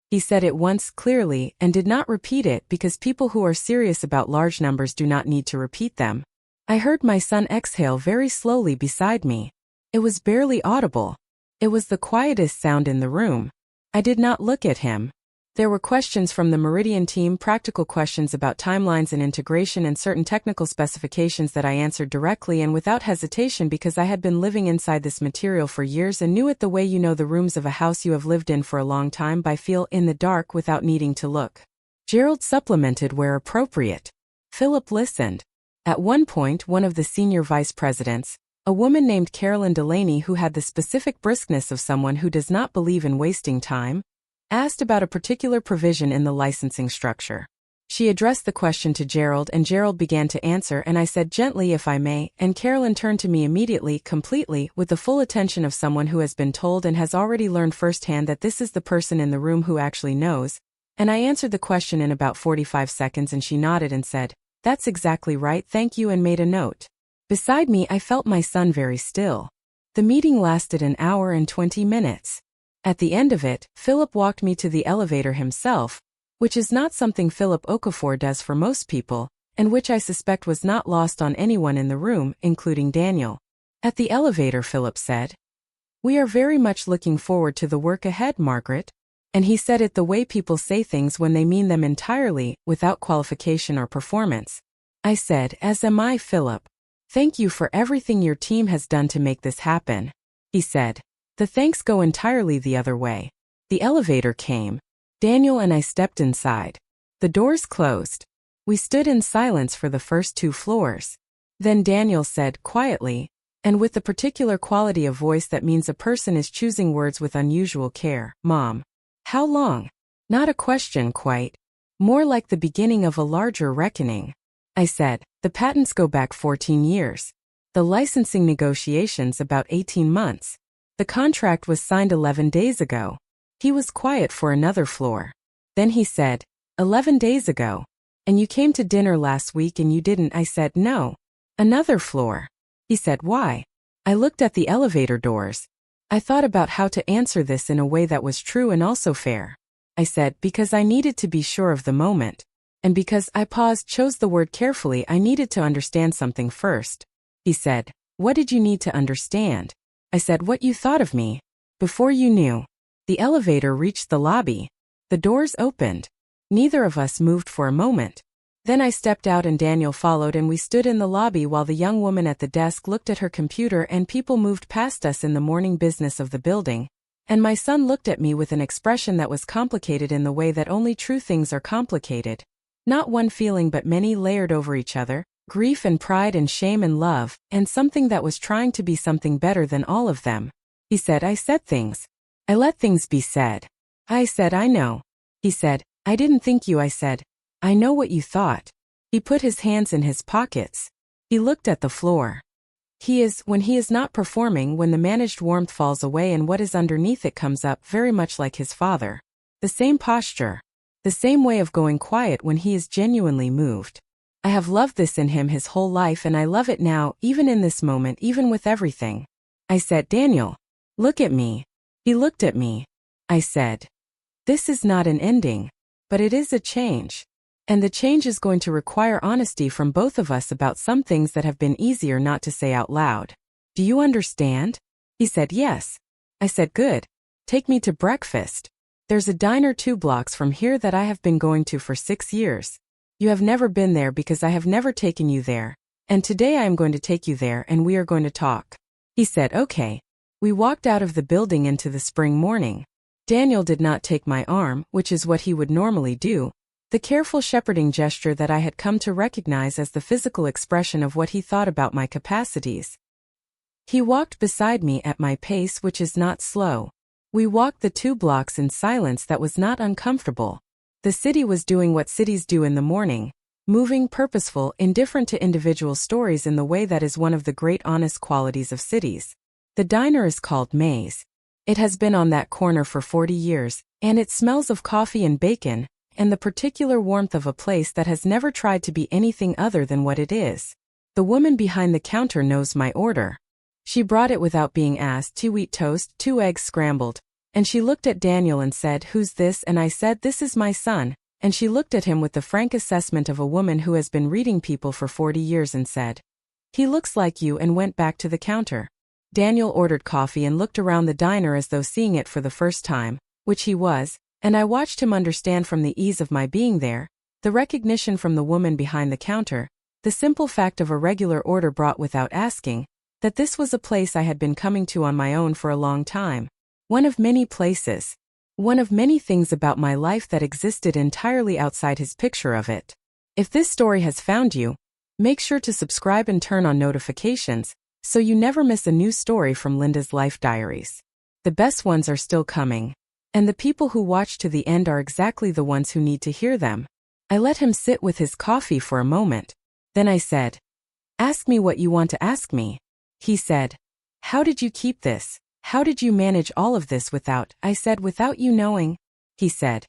S1: He said it once clearly and did not repeat it because people who are serious about large numbers do not need to repeat them. I heard my son exhale very slowly beside me. It was barely audible. It was the quietest sound in the room. I did not look at him. There were questions from the Meridian team, practical questions about timelines and integration and certain technical specifications that I answered directly and without hesitation because I had been living inside this material for years and knew it the way you know the rooms of a house you have lived in for a long time by feel in the dark without needing to look. Gerald supplemented where appropriate. Philip listened. At one point, one of the senior vice presidents, a woman named Carolyn Delaney who had the specific briskness of someone who does not believe in wasting time, asked about a particular provision in the licensing structure. She addressed the question to Gerald and Gerald began to answer and I said gently if I may, and Carolyn turned to me immediately, completely, with the full attention of someone who has been told and has already learned firsthand that this is the person in the room who actually knows, and I answered the question in about 45 seconds and she nodded and said, "That's exactly right, thank you," and made a note. Beside me I felt my son very still. The meeting lasted an hour and 20 minutes. At the end of it, Philip walked me to the elevator himself, which is not something Philip Okafor does for most people, and which I suspect was not lost on anyone in the room, including Daniel. At the elevator Philip said, "We are very much looking forward to the work ahead, Margaret." And he said it the way people say things when they mean them entirely, without qualification or performance. I said, "As am I, Philip. Thank you for everything your team has done to make this happen." He said, "The thanks go entirely the other way." The elevator came. Daniel and I stepped inside. The doors closed. We stood in silence for the first 2 floors. Then Daniel said quietly, and with the particular quality of voice that means a person is choosing words with unusual care, "Mom, how long?" Not a question quite. More like the beginning of a larger reckoning. I said, "The patents go back 14 years. The licensing negotiations about 18 months. The contract was signed 11 days ago." He was quiet for another floor. Then he said, 11 days ago. "And you came to dinner last week and you didn't." I said, "No." Another floor. He said, "Why?" I looked at the elevator doors. I thought about how to answer this in a way that was true and also fair. I said, "Because I needed to be sure of the moment. And because," I paused, chose the word carefully, "I needed to understand something first." He said, "What did you need to understand?" I said, "What you thought of me. Before you knew." The elevator reached the lobby. The doors opened. Neither of us moved for a moment. Then I stepped out and Daniel followed and we stood in the lobby while the young woman at the desk looked at her computer and people moved past us in the morning business of the building. And my son looked at me with an expression that was complicated in the way that only true things are complicated. Not one feeling but many layered over each other, grief and pride and shame and love, and something that was trying to be something better than all of them. He said, I said things. I let things be said. I said, I know. He said, I didn't think you. I said, I know what you thought. He put his hands in his pockets. He looked at the floor. When he is not performing, when the managed warmth falls away and what is underneath it comes up, very much like his father. The same posture. The same way of going quiet when he is genuinely moved. I have loved this in him his whole life and I love it now, even in this moment, even with everything. I said, Daniel, look at me. He looked at me. I said, this is not an ending, but it is a change. And the change is going to require honesty from both of us about some things that have been easier not to say out loud. Do you understand? He said, yes. I said, good. Take me to breakfast. There's a diner 2 blocks from here that I have been going to for 6 years. You have never been there because I have never taken you there. And today I am going to take you there and we are going to talk. He said, okay. We walked out of the building into the spring morning. Daniel did not take my arm, which is what he would normally do. The careful shepherding gesture that I had come to recognize as the physical expression of what he thought about my capacities. He walked beside me at my pace, which is not slow. We walked the 2 blocks in silence that was not uncomfortable. The city was doing what cities do in the morning, moving, purposeful, indifferent to individual stories in the way that is one of the great honest qualities of cities. The diner is called Maze. It has been on that corner for 40 years, and it smells of coffee and bacon, and the particular warmth of a place that has never tried to be anything other than what it is. The woman behind the counter knows my order. She brought it without being asked, 2 wheat toast, 2 eggs scrambled, and she looked at Daniel and said, who's this? And I said, this is my son, and she looked at him with the frank assessment of a woman who has been reading people for 40 years and said, he looks like you, and went back to the counter. Daniel ordered coffee and looked around the diner as though seeing it for the first time, which he was, and I watched him understand from the ease of my being there, the recognition from the woman behind the counter, the simple fact of a regular order brought without asking, that this was a place I had been coming to on my own for a long time. One of many places. One of many things about my life that existed entirely outside his picture of it. If this story has found you, make sure to subscribe and turn on notifications, so you never miss a new story from Linda's Life Diaries. The best ones are still coming. And the people who watch to the end are exactly the ones who need to hear them. I let him sit with his coffee for a moment. Then I said, ask me what you want to ask me. He said, how did you keep this? How did you manage all of this without? I said, without you knowing. He said,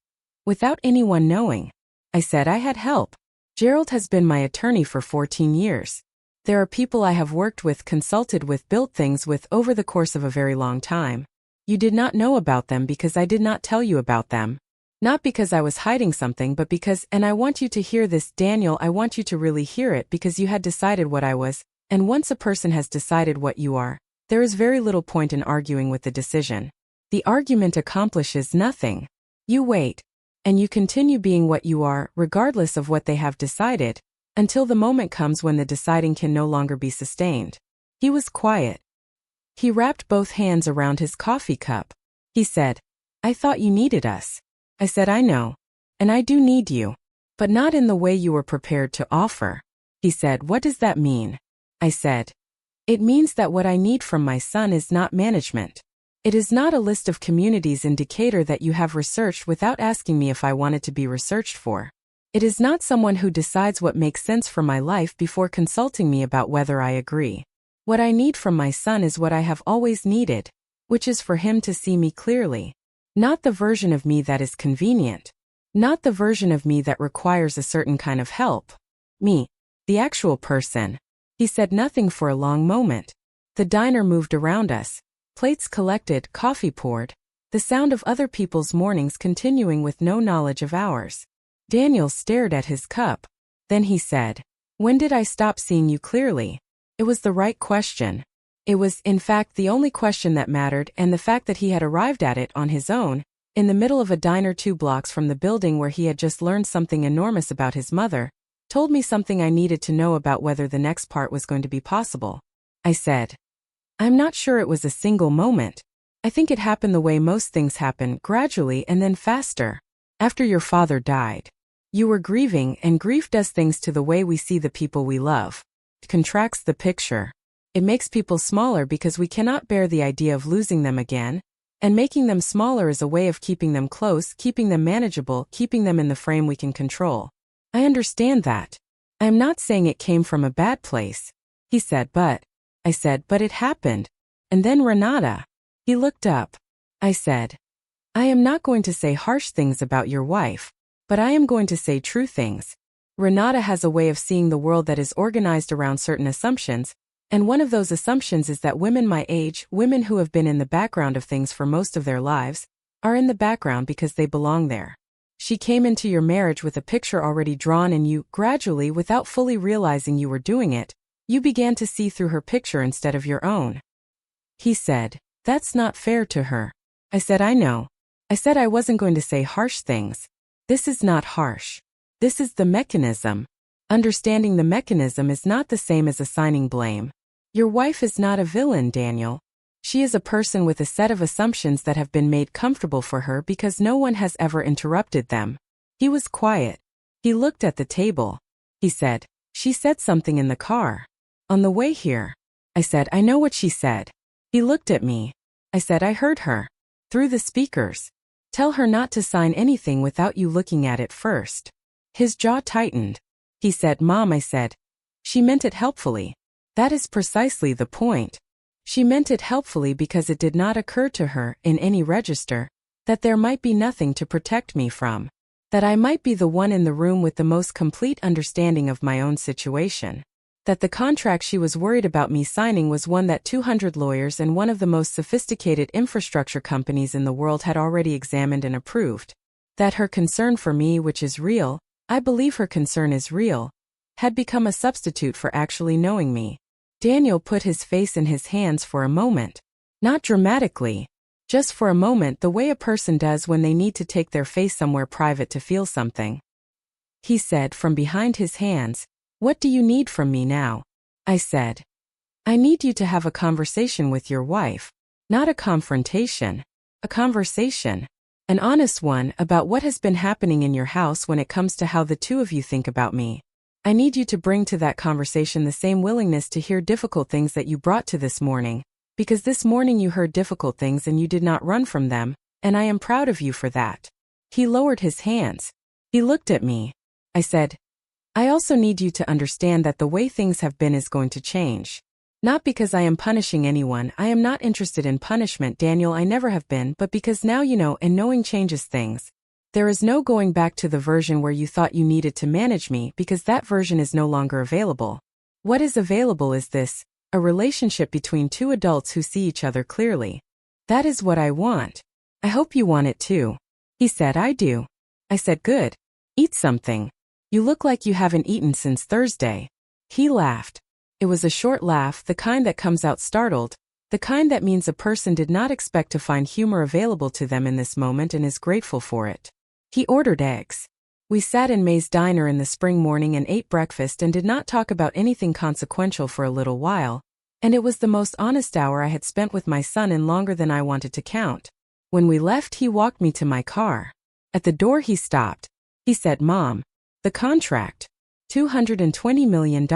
S1: without anyone knowing. I said, I had help. Gerald has been my attorney for 14 years. There are people I have worked with, consulted with, built things with over the course of a very long time. You did not know about them because I did not tell you about them. Not because I was hiding something, but because, and I want you to hear this, Daniel, I want you to really hear it, because you had decided what I was, and once a person has decided what you are, there is very little point in arguing with the decision. The argument accomplishes nothing. You wait, and you continue being what you are, regardless of what they have decided, until the moment comes when the deciding can no longer be sustained. He was quiet. He wrapped both hands around his coffee cup. He said, I thought you needed us. I said, I know. And I do need you. But not in the way you were prepared to offer. He said, what does that mean? I said, it means that what I need from my son is not management. It is not a list of communities in Decatur that you have researched without asking me if I wanted to be researched for. It is not someone who decides what makes sense for my life before consulting me about whether I agree. What I need from my son is what I have always needed, which is for him to see me clearly. Not the version of me that is convenient. Not the version of me that requires a certain kind of help. Me, the actual person. He said nothing for a long moment. The diner moved around us. Plates collected, coffee poured. The sound of other people's mornings continuing with no knowledge of ours. Daniel stared at his cup. Then he said, when did I stop seeing you clearly? It was the right question. It was, in fact, the only question that mattered, and the fact that he had arrived at it on his own, in the middle of a diner 2 blocks from the building where he had just learned something enormous about his mother, told me something I needed to know about whether the next part was going to be possible. I said, I'm not sure it was a single moment. I think it happened the way most things happen, gradually and then faster. After your father died, you were grieving, and grief does things to the way we see the people we love. It contracts the picture. It makes people smaller because we cannot bear the idea of losing them again, and making them smaller is a way of keeping them close, keeping them manageable, keeping them in the frame we can control. I understand that. I am not saying it came from a bad place. He said, but. I said, but it happened. And then Renata. He looked up. I said, I am not going to say harsh things about your wife, but I am going to say true things. Renata has a way of seeing the world that is organized around certain assumptions, and one of those assumptions is that women my age, women who have been in the background of things for most of their lives, are in the background because they belong there. She came into your marriage with a picture already drawn, and you, gradually, without fully realizing you were doing it, you began to see through her picture instead of your own. He said, that's not fair to her. I said, I know. I said I wasn't going to say harsh things. This is not harsh. This is the mechanism. Understanding the mechanism is not the same as assigning blame. Your wife is not a villain, Daniel. She is a person with a set of assumptions that have been made comfortable for her because no one has ever interrupted them. He was quiet. He looked at the table. He said, she said something in the car. On the way here. I said, I know what she said. He looked at me. I said, I heard her. Through the speakers. Tell her not to sign anything without you looking at it first. His jaw tightened. He said, Mom, I said. She meant it helpfully. That is precisely the point. She meant it helpfully because it did not occur to her, in any register, that there might be nothing to protect me from. That I might be the one in the room with the most complete understanding of my own situation. That the contract she was worried about me signing was one that 200 lawyers and one of the most sophisticated infrastructure companies in the world had already examined and approved. That her concern for me, which is real, I believe her concern is real, had become a substitute for actually knowing me. Daniel put his face in his hands for a moment. Not dramatically. Just for a moment, the way a person does when they need to take their face somewhere private to feel something. He said from behind his hands, What do you need from me now? I said, I need you to have a conversation with your wife. Not a confrontation. A conversation. An honest one about what has been happening in your house when it comes to how the two of you think about me. I need you to bring to that conversation the same willingness to hear difficult things that you brought to this morning, because this morning you heard difficult things and you did not run from them, and I am proud of you for that. He lowered his hands. He looked at me. I said, I also need you to understand that the way things have been is going to change. Not because I am punishing anyone. I am not interested in punishment, Daniel, I never have been, but because now you know, and knowing changes things. There is no going back to the version where you thought you needed to manage me, because that version is no longer available. What is available is this, a relationship between two adults who see each other clearly. That is what I want. I hope you want it too. He said, I do. I said, good. Eat something. You look like you haven't eaten since Thursday. He laughed. It was a short laugh, the kind that comes out startled, the kind that means a person did not expect to find humor available to them in this moment and is grateful for it. He ordered eggs. We sat in May's diner in the spring morning and ate breakfast and did not talk about anything consequential for a little while, and it was the most honest hour I had spent with my son in longer than I wanted to count. When we left, he walked me to my car. At the door he stopped. He said, Mom, the contract. $220 million.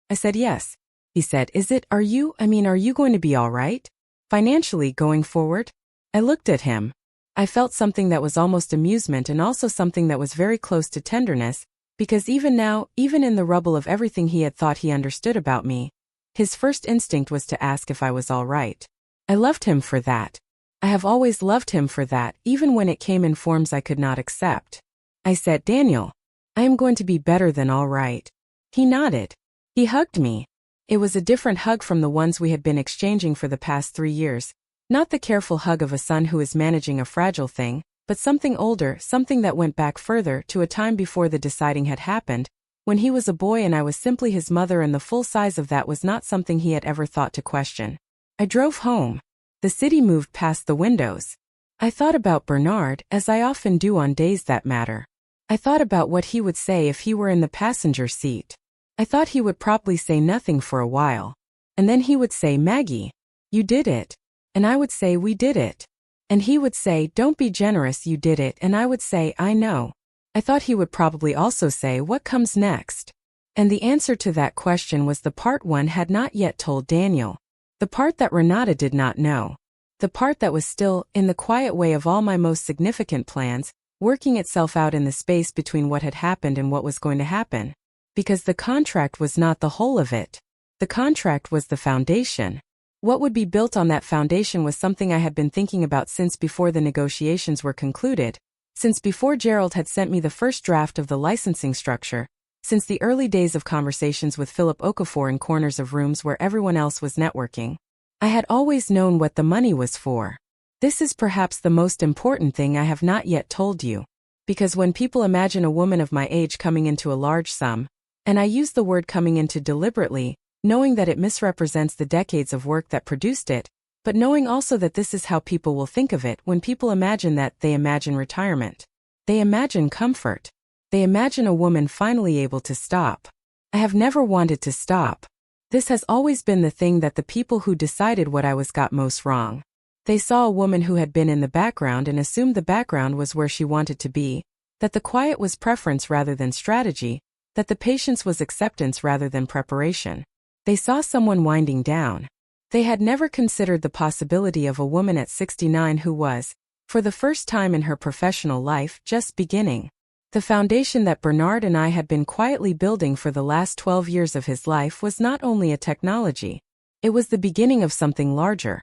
S1: I said, yes. He said, are you going to be all right? Financially going forward? I looked at him. I felt something that was almost amusement and also something that was very close to tenderness, because even now, even in the rubble of everything he had thought he understood about me, his first instinct was to ask if I was all right. I loved him for that. I have always loved him for that, even when it came in forms I could not accept. I said, Daniel, I am going to be better than all right. He nodded. He hugged me. It was a different hug from the ones we had been exchanging for the past 3 years. Not the careful hug of a son who is managing a fragile thing, but something older, something that went back further to a time before the deciding had happened, when he was a boy and I was simply his mother, and the full size of that was not something he had ever thought to question. I drove home. The city moved past the windows. I thought about Bernard, as I often do on days that matter. I thought about what he would say if he were in the passenger seat. I thought he would probably say nothing for a while. And then he would say, "Maggie, you did it." And I would say, "We did it." And he would say, "Don't be generous, you did it." And I would say, "I know." I thought he would probably also say, "What comes next?" And the answer to that question was the part one had not yet told Daniel. The part that Renata did not know. The part that was still, in the quiet way of all my most significant plans, working itself out in the space between what had happened and what was going to happen. Because the contract was not the whole of it. The contract was the foundation. What would be built on that foundation was something I had been thinking about since before the negotiations were concluded, since before Gerald had sent me the first draft of the licensing structure, since the early days of conversations with Philip Okafor in corners of rooms where everyone else was networking. I had always known what the money was for. This is perhaps the most important thing I have not yet told you. Because when people imagine a woman of my age coming into a large sum, and I use the word coming into deliberately, knowing that it misrepresents the decades of work that produced it, but knowing also that this is how people will think of it when people imagine that, they imagine retirement. They imagine comfort. They imagine a woman finally able to stop. I have never wanted to stop. This has always been the thing that the people who decided what I was got most wrong. They saw a woman who had been in the background and assumed the background was where she wanted to be, that the quiet was preference rather than strategy, that the patience was acceptance rather than preparation. They saw someone winding down. They had never considered the possibility of a woman at 69 who was, for the first time in her professional life, just beginning. The foundation that Bernard and I had been quietly building for the last 12 years of his life was not only a technology. It was the beginning of something larger.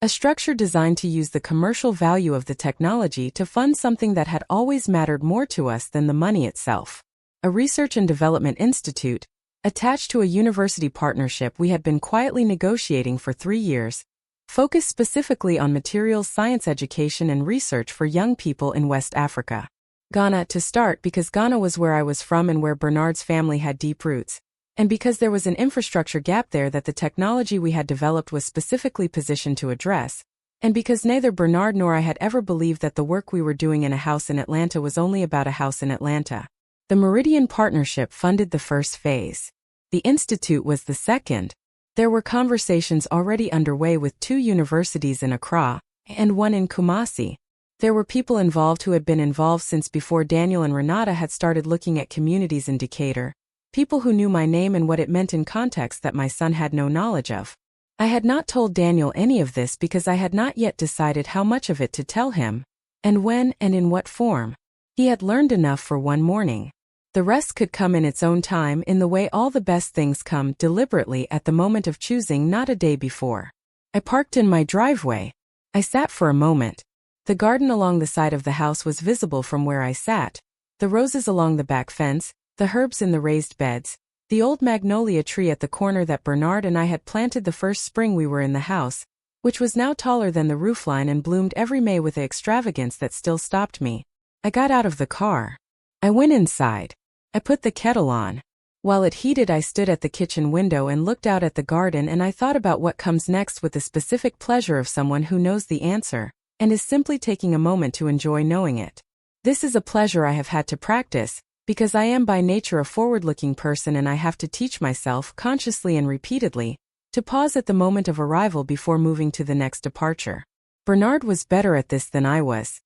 S1: A structure designed to use the commercial value of the technology to fund something that had always mattered more to us than the money itself. A research and development institute, attached to a university partnership we had been quietly negotiating for 3 years, focused specifically on materials science education and research for young people in West Africa. Ghana to start because Ghana was where I was from and where Bernard's family had deep roots, and because there was an infrastructure gap there that the technology we had developed was specifically positioned to address, and because neither Bernard nor I had ever believed that the work we were doing in a house in Atlanta was only about a house in Atlanta. The Meridian Partnership funded the first phase. The Institute was the second. There were conversations already underway with 2 universities in Accra, and 1 in Kumasi. There were people involved who had been involved since before Daniel and Renata had started looking at communities in Decatur. People who knew my name and what it meant in context that my son had no knowledge of. I had not told Daniel any of this because I had not yet decided how much of it to tell him, and when and in what form. He had learned enough for one morning. The rest could come in its own time in the way all the best things come deliberately at the moment of choosing, not a day before. I parked in my driveway. I sat for a moment. The garden along the side of the house was visible from where I sat, the roses along the back fence, the herbs in the raised beds, the old magnolia tree at the corner that Bernard and I had planted the first spring we were in the house, which was now taller than the roofline and bloomed every May with an extravagance that still stopped me. I got out of the car. I went inside. I put the kettle on. While it heated, I stood at the kitchen window and looked out at the garden, and I thought about what comes next with the specific pleasure of someone who knows the answer, and is simply taking a moment to enjoy knowing it. This is a pleasure I have had to practice, because I am by nature a forward-looking person and I have to teach myself, consciously and repeatedly, to pause at the moment of arrival before moving to the next departure. Bernard was better at this than I was.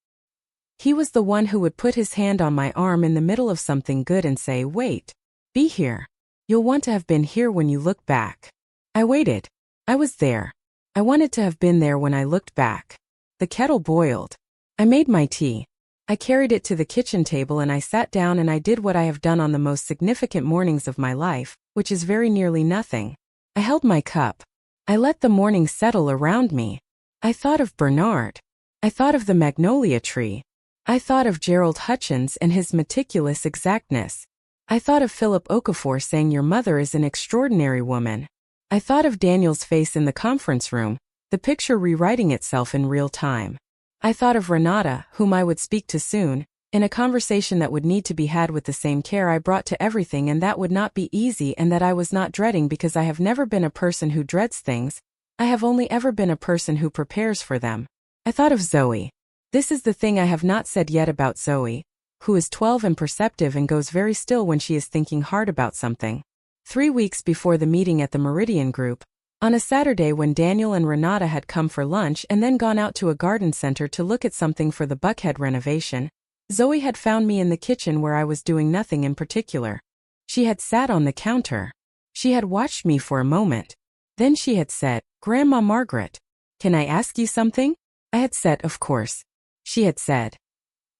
S1: He was the one who would put his hand on my arm in the middle of something good and say, "Wait. Be here. You'll want to have been here when you look back." I waited. I was there. I wanted to have been there when I looked back. The kettle boiled. I made my tea. I carried it to the kitchen table and I sat down and I did what I have done on the most significant mornings of my life, which is very nearly nothing. I held my cup. I let the morning settle around me. I thought of Bernard. I thought of the magnolia tree. I thought of Gerald Hutchins and his meticulous exactness. I thought of Philip Okafor saying, "Your mother is an extraordinary woman." I thought of Daniel's face in the conference room, the picture rewriting itself in real time. I thought of Renata, whom I would speak to soon, in a conversation that would need to be had with the same care I brought to everything, and that would not be easy and that I was not dreading because I have never been a person who dreads things. I have only ever been a person who prepares for them. I thought of Zoe. This is the thing I have not said yet about Zoe. who is 12 and perceptive and goes very still when she is thinking hard about something. 3 weeks before the meeting at the Meridian Group, on a Saturday when Daniel and Renata had come for lunch and then gone out to a garden center to look at something for the Buckhead renovation, Zoe had found me in the kitchen where I was doing nothing in particular. She had sat on the counter. She had watched me for a moment. Then she had said, "Grandma Margaret, can I ask you something?" I had said, "Of course." She had said,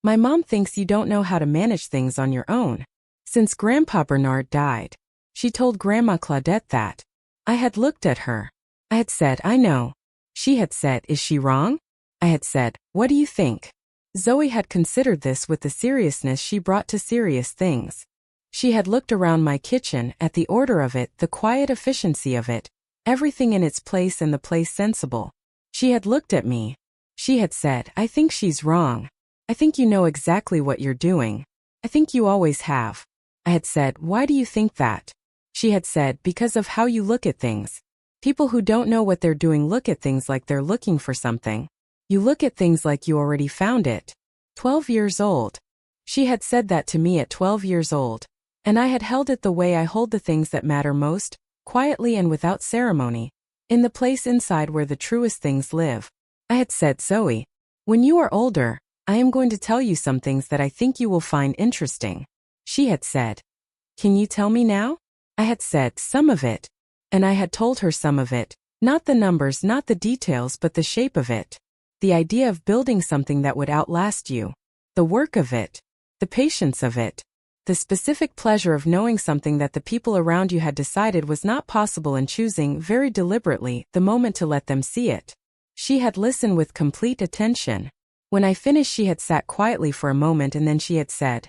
S1: "My mom thinks you don't know how to manage things on your own. Since Grandpa Bernard died." She told Grandma Claudette that. I had looked at her. I had said, "I know." She had said, "Is she wrong?" I had said, "What do you think?" Zoe had considered this with the seriousness she brought to serious things. She had looked around my kitchen at the order of it, the quiet efficiency of it, everything in its place and the place sensible. She had looked at me. She had said, "I think she's wrong. I think you know exactly what you're doing. I think you always have." I had said, "Why do you think that?" She had said, "Because of how you look at things. People who don't know what they're doing look at things like they're looking for something. You look at things like you already found it." 12 years old. She had said that to me at 12 years old, and I had held it the way I hold the things that matter most, quietly and without ceremony, in the place inside where the truest things live. I had said, "Zoe, when you are older, I am going to tell you some things that I think you will find interesting." She had said, "Can you tell me now?" I had said, "Some of it." And I had told her some of it, not the numbers, not the details, but the shape of it. The idea of building something that would outlast you. The work of it. The patience of it. The specific pleasure of knowing something that the people around you had decided was not possible and choosing, very deliberately, the moment to let them see it. She had listened with complete attention. When I finished, she had sat quietly for a moment and then she had said,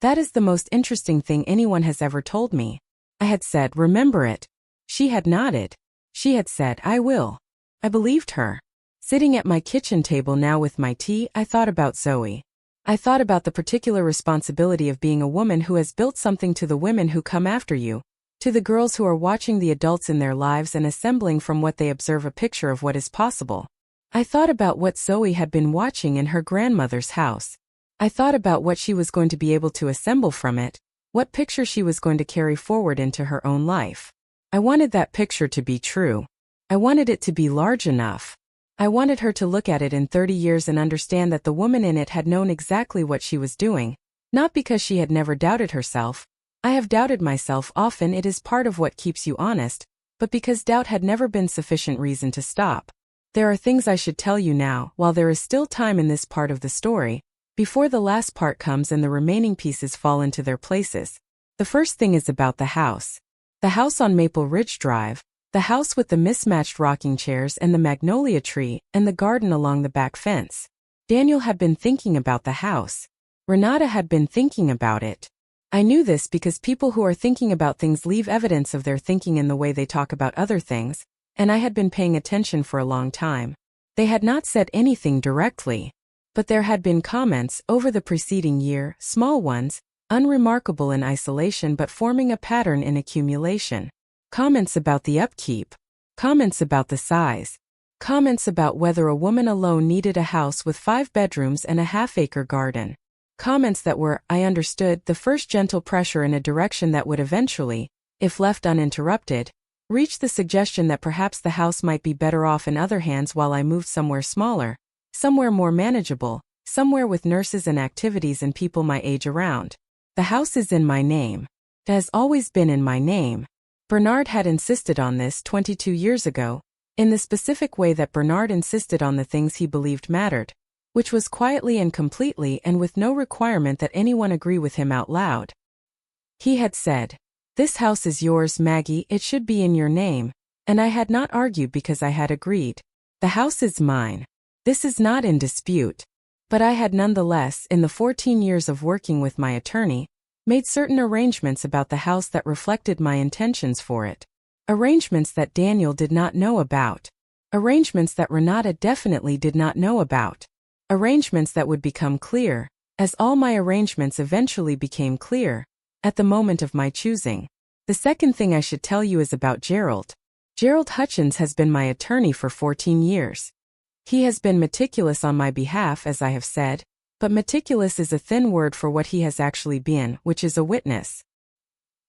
S1: "That is the most interesting thing anyone has ever told me." I had said, "Remember it." She had nodded. She had said, "I will." I believed her. Sitting at my kitchen table now with my tea, I thought about Zoe. I thought about the particular responsibility of being a woman who has built something, to the women who come after you, to the girls who are watching the adults in their lives and assembling from what they observe a picture of what is possible. I thought about what Zoe had been watching in her grandmother's house. I thought about what she was going to be able to assemble from it, what picture she was going to carry forward into her own life. I wanted that picture to be true. I wanted it to be large enough. I wanted her to look at it in 30 years and understand that the woman in it had known exactly what she was doing, not because she had never doubted herself. I have doubted myself often, it is part of what keeps you honest, but because doubt had never been sufficient reason to stop. There are things I should tell you now, while there is still time in this part of the story, before the last part comes and the remaining pieces fall into their places. The first thing is about the house. The house on Maple Ridge Drive, the house with the mismatched rocking chairs and the magnolia tree, and the garden along the back fence. Daniel had been thinking about the house. Renata had been thinking about it. I knew this because people who are thinking about things leave evidence of their thinking in the way they talk about other things, and I had been paying attention for a long time. They had not said anything directly, but there had been comments over the preceding year, small ones, unremarkable in isolation but forming a pattern in accumulation. Comments about the upkeep. Comments about the size. Comments about whether a woman alone needed a house with 5 bedrooms and a half-acre garden. Comments that were, I understood, the first gentle pressure in a direction that would eventually, if left uninterrupted, reach the suggestion that perhaps the house might be better off in other hands while I moved somewhere smaller, somewhere more manageable, somewhere with nurses and activities and people my age around. The house is in my name. It has always been in my name. Bernard had insisted on this 22 years ago, in the specific way that Bernard insisted on the things he believed mattered, which was quietly and completely and with no requirement that anyone agree with him out loud. He had said, "This house is yours, Maggie, it should be in your name," and I had not argued because I had agreed. The house is mine. This is not in dispute. But I had nonetheless, in the 14 years of working with my attorney, made certain arrangements about the house that reflected my intentions for it. Arrangements that Daniel did not know about. Arrangements that Renata definitely did not know about. Arrangements that would become clear, as all my arrangements eventually became clear, at the moment of my choosing. The second thing I should tell you is about Gerald. Gerald Hutchins has been my attorney for 14 years. He has been meticulous on my behalf, as I have said. But meticulous is a thin word for what he has actually been, which is a witness.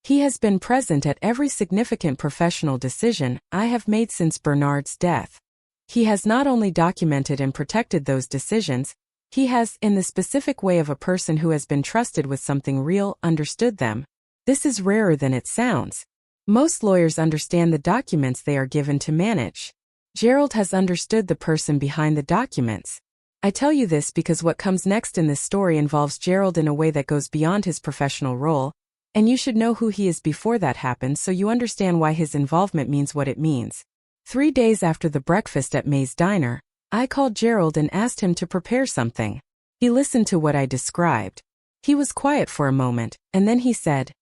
S1: He has been present at every significant professional decision I have made since Bernard's death. He has not only documented and protected those decisions, he has, in the specific way of a person who has been trusted with something real, understood them. This is rarer than it sounds. Most lawyers understand the documents they are given to manage. Gerald has understood the person behind the documents. I tell you this because what comes next in this story involves Gerald in a way that goes beyond his professional role, and you should know who he is before that happens so you understand why his involvement means what it means. 3 days after the breakfast at May's Diner, I called Gerald and asked him to prepare something. He listened to what I described. He was quiet for a moment, and then he said,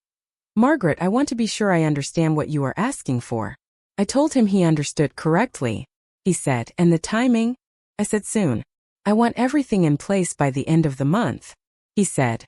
S1: "Margaret, I want to be sure I understand what you are asking for." I told him he understood correctly. He said, "And the timing?" I said, "Soon. I want everything in place by the end of the month." He said,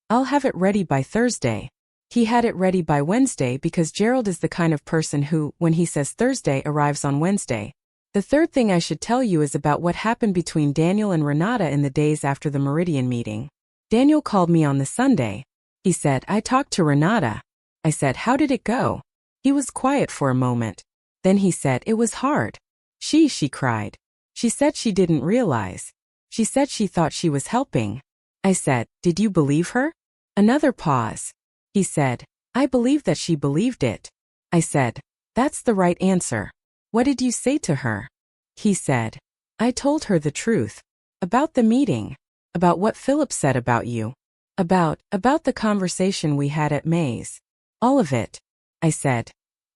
S1: "I'll have it ready by Thursday." He had it ready by Wednesday because Gerald is the kind of person who, when he says Thursday, arrives on Wednesday. The third thing I should tell you is about what happened between Daniel and Renata in the days after the Meridian meeting. Daniel called me on the Sunday. He said, "I talked to Renata." I said, "How did it go?" He was quiet for a moment. Then he said, "It was hard. She cried. She said she didn't realize. She said she thought she was helping." I said, "Did you believe her?" Another pause. He said, "I believe that she believed it." I said, "That's the right answer. What did you say to her?" He said, "I told her the truth. About the meeting. About what Philip said about you. About the conversation we had at May's. All of it." I said,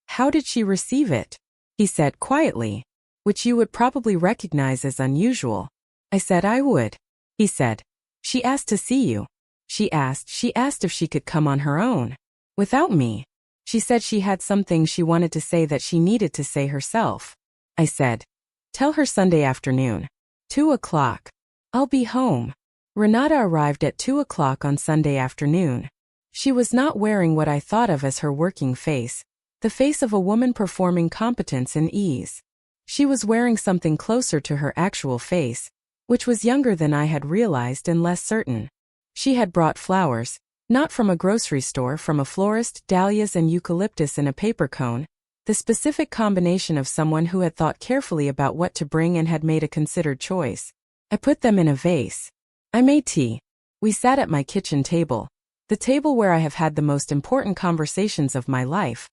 S1: "How did she receive it?" He said quietly, "Which you would probably recognize as unusual." I said I would. He said, "She asked to see you. She asked if she could come on her own. Without me. She said she had some things she wanted to say that she needed to say herself." I said, "Tell her Sunday afternoon. 2 o'clock. I'll be home." Renata arrived at 2 o'clock on Sunday afternoon. She was not wearing what I thought of as her working face, the face of a woman performing competence and ease. She was wearing something closer to her actual face, which was younger than I had realized and less certain. She had brought flowers, not from a grocery store, from a florist, dahlias and eucalyptus in a paper cone, the specific combination of someone who had thought carefully about what to bring and had made a considered choice. I put them in a vase. I made tea. We sat at my kitchen table, the table where I have had the most important conversations of my life,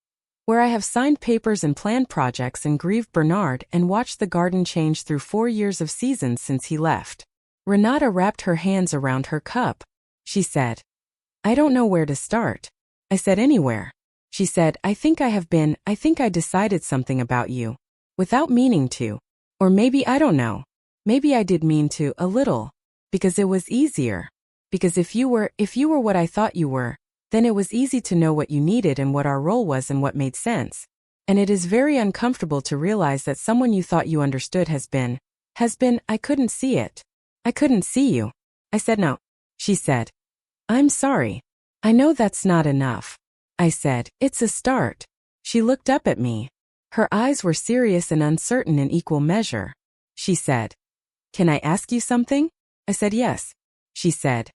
S1: where I have signed papers and planned projects and grieved Bernard and watched the garden change through 4 years of seasons since he left. Renata wrapped her hands around her cup. She said, "I don't know where to start." I said, "Anywhere." She said, I think I decided something about you. Without meaning to. Or maybe I don't know. Maybe I did mean to, a little. Because it was easier. Because if you were what I thought you were, then it was easy to know what you needed and what our role was and what made sense. And it is very uncomfortable to realize that someone you thought you understood has been, I couldn't see it. I couldn't see you. I said no. She said, "I'm sorry. I know that's not enough." I said, "It's a start." She looked up at me. Her eyes were serious and uncertain in equal measure. She said, "Can I ask you something?" I said, "Yes." She said,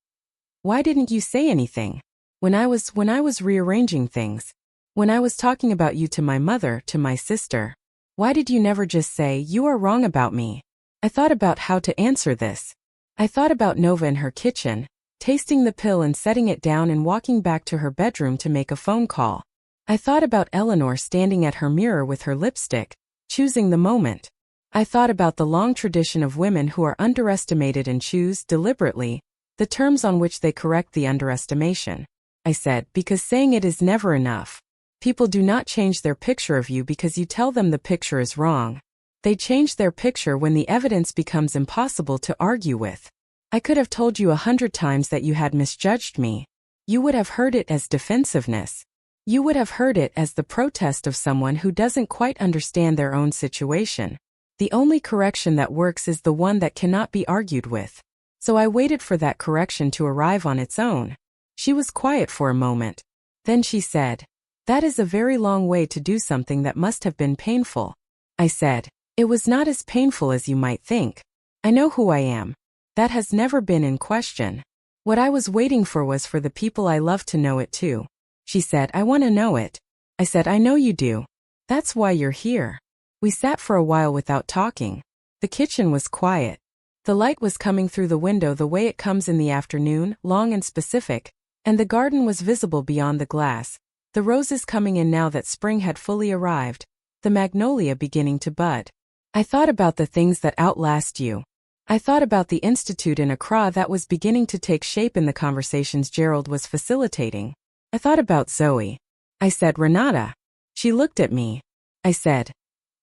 S1: "Why didn't you say anything? When I was rearranging things, when I was talking about you to my mother, to my sister, why did you never just say, 'You are wrong about me'?" I thought about how to answer this. I thought about Nova in her kitchen, tasting the pill and setting it down and walking back to her bedroom to make a phone call. I thought about Eleanor standing at her mirror with her lipstick, choosing the moment. I thought about the long tradition of women who are underestimated and choose, deliberately, the terms on which they correct the underestimation. I said, because saying it is never enough. People do not change their picture of you because you tell them the picture is wrong. They change their picture when the evidence becomes impossible to argue with. I could have told you 100 times that you had misjudged me. You would have heard it as defensiveness. You would have heard it as the protest of someone who doesn't quite understand their own situation. The only correction that works is the one that cannot be argued with. So I waited for that correction to arrive on its own. She was quiet for a moment. Then she said, "That is a very long way to do something that must have been painful." I said, "It was not as painful as you might think. I know who I am. That has never been in question. What I was waiting for was for the people I love to know it too. She said, I want to know it. I said, I know you do. That's why you're here. We sat for a while without talking. The kitchen was quiet. The light was coming through the window the way it comes in the afternoon, long and specific, and the garden was visible beyond the glass, the roses coming in now that spring had fully arrived, the magnolia beginning to bud. I thought about the things that outlast you. I thought about the institute in Accra that was beginning to take shape in the conversations Gerald was facilitating. I thought about Zoe. I said, Renata. She looked at me. I said,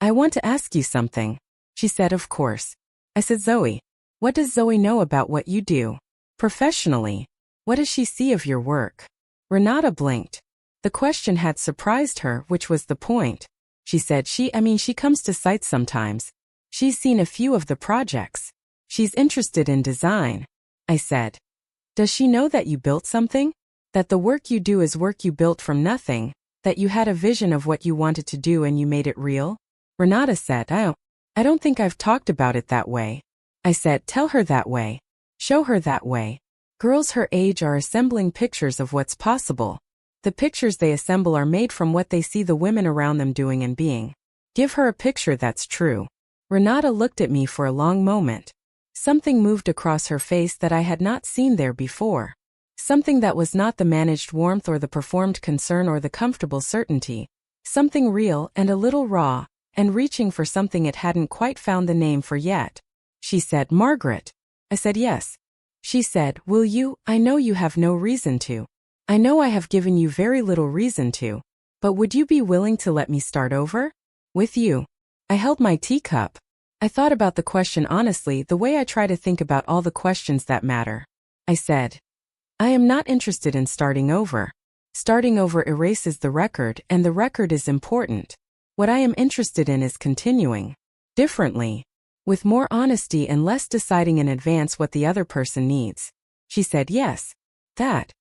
S1: I want to ask you something. She said, of course. I said, Zoe, what does Zoe know about what you do? Professionally, what does she see of your work? Renata blinked. The question had surprised her, which was the point. She said, she comes to sites sometimes. She's seen a few of the projects. She's interested in design. I said, does she know that you built something? That the work you do is work you built from nothing? That you had a vision of what you wanted to do and you made it real? Renata said, I don't think I've talked about it that way. I said, tell her that way. Show her that way. Girls her age are assembling pictures of what's possible. The pictures they assemble are made from what they see the women around them doing and being. Give her a picture that's true. Renata looked at me for a long moment. Something moved across her face that I had not seen there before. Something that was not the managed warmth or the performed concern or the comfortable certainty. Something real and a little raw, and reaching for something it hadn't quite found the name for yet. She said, Margaret. I said, yes. She said, will you? I know you have no reason to. I know I have given you very little reason to. But would you be willing to let me start over? With you. I held my teacup. I thought about the question honestly, the way I try to think about all the questions that matter. I said, I am not interested in starting over. Starting over erases the record, and the record is important. What I am interested in is continuing. Differently. With more honesty and less deciding in advance what the other person needs. She said, yes. That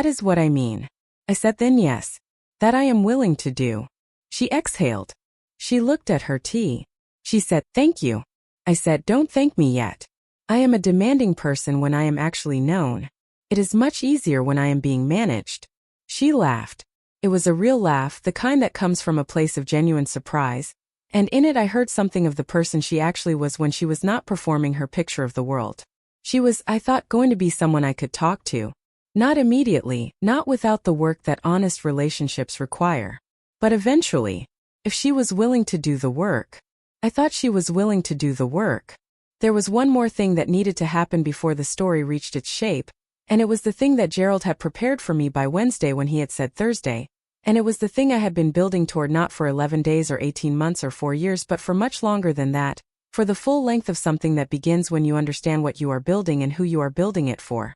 S1: is what I mean. I said, then yes. That I am willing to do. She exhaled. She looked at her tea. She said, thank you. I said, don't thank me yet. I am a demanding person when I am actually known. It is much easier when I am being managed. She laughed. It was a real laugh, the kind that comes from a place of genuine surprise, and in it I heard something of the person she actually was when she was not performing her picture of the world. She was, I thought, going to be someone I could talk to. Not immediately, not without the work that honest relationships require. But eventually, if she was willing to do the work. I thought she was willing to do the work. There was one more thing that needed to happen before the story reached its shape, and it was the thing that Gerald had prepared for me by Wednesday when he had said Thursday, and it was the thing I had been building toward not for 11 days or 18 months or 4 years but for much longer than that, for the full length of something that begins when you understand what you are building and who you are building it for.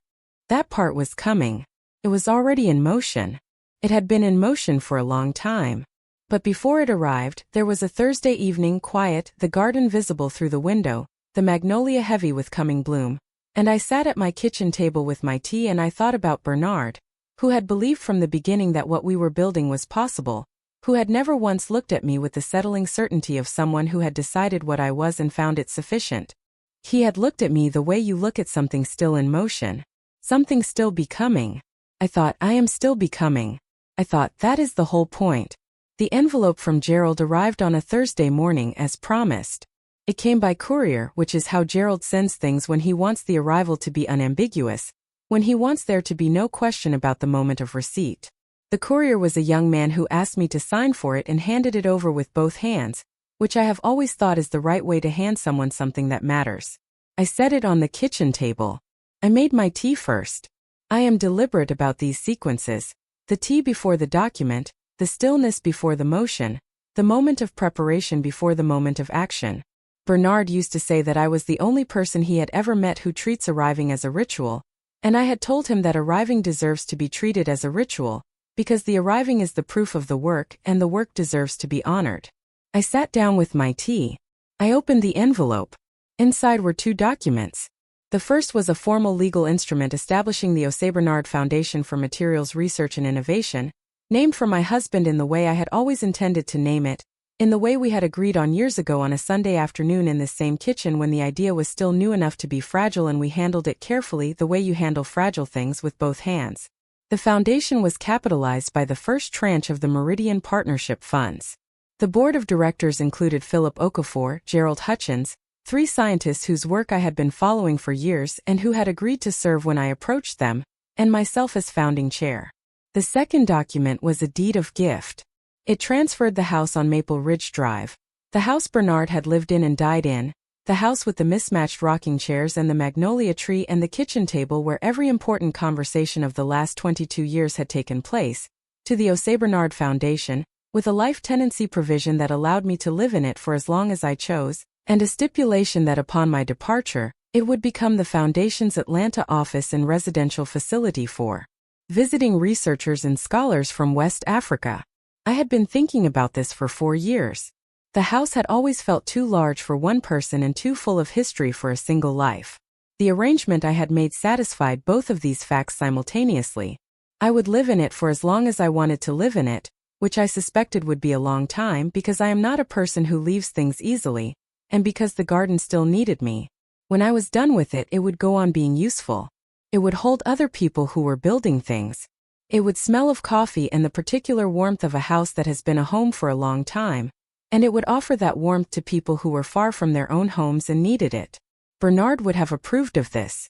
S1: That part was coming. It was already in motion. It had been in motion for a long time. But before it arrived, there was a Thursday evening, quiet, the garden visible through the window, the magnolia heavy with coming bloom, and I sat at my kitchen table with my tea and I thought about Bernard, who had believed from the beginning that what we were building was possible, who had never once looked at me with the settling certainty of someone who had decided what I was and found it sufficient. He had looked at me the way you look at something still in motion, something still becoming. I thought, I am still becoming. I thought, that is the whole point. The envelope from Gerald arrived on a Thursday morning as promised. It came by courier, which is how Gerald sends things when he wants the arrival to be unambiguous, when he wants there to be no question about the moment of receipt. The courier was a young man who asked me to sign for it and handed it over with both hands, which I have always thought is the right way to hand someone something that matters. I set it on the kitchen table. I made my tea first. I am deliberate about these sequences. The tea before the document, the stillness before the motion, the moment of preparation before the moment of action. Bernard used to say that I was the only person he had ever met who treats arriving as a ritual, and I had told him that arriving deserves to be treated as a ritual, because the arriving is the proof of the work and the work deserves to be honored. I sat down with my tea. I opened the envelope. Inside were 2 documents. The first was a formal legal instrument establishing the Osei Bernard Foundation for Materials Research and Innovation, named for my husband in the way I had always intended to name it, In the way we had agreed on years ago on a Sunday afternoon in this same kitchen when the idea was still new enough to be fragile and we handled it carefully the way you handle fragile things with both hands. The foundation was capitalized by the first tranche of the Meridian Partnership funds. The board of directors included Philip Okafor, Gerald Hutchins, 3 scientists whose work I had been following for years and who had agreed to serve when I approached them, and myself as founding chair. The second document was a deed of gift. It transferred the house on Maple Ridge Drive, the house Bernard had lived in and died in, the house with the mismatched rocking chairs and the magnolia tree and the kitchen table where every important conversation of the last 22 years had taken place, to the Osei Bernard Foundation, with a life tenancy provision that allowed me to live in it for as long as I chose, and a stipulation that upon my departure, it would become the Foundation's Atlanta office and residential facility for visiting researchers and scholars from West Africa. I had been thinking about this for 4 years. The house had always felt too large for one person and too full of history for a single life. The arrangement I had made satisfied both of these facts simultaneously. I would live in it for as long as I wanted to live in it, which I suspected would be a long time because I am not a person who leaves things easily, and because the garden still needed me. When I was done with it, it would go on being useful. It would hold other people who were building things. It would smell of coffee and the particular warmth of a house that has been a home for a long time, and it would offer that warmth to people who were far from their own homes and needed it. Bernard would have approved of this.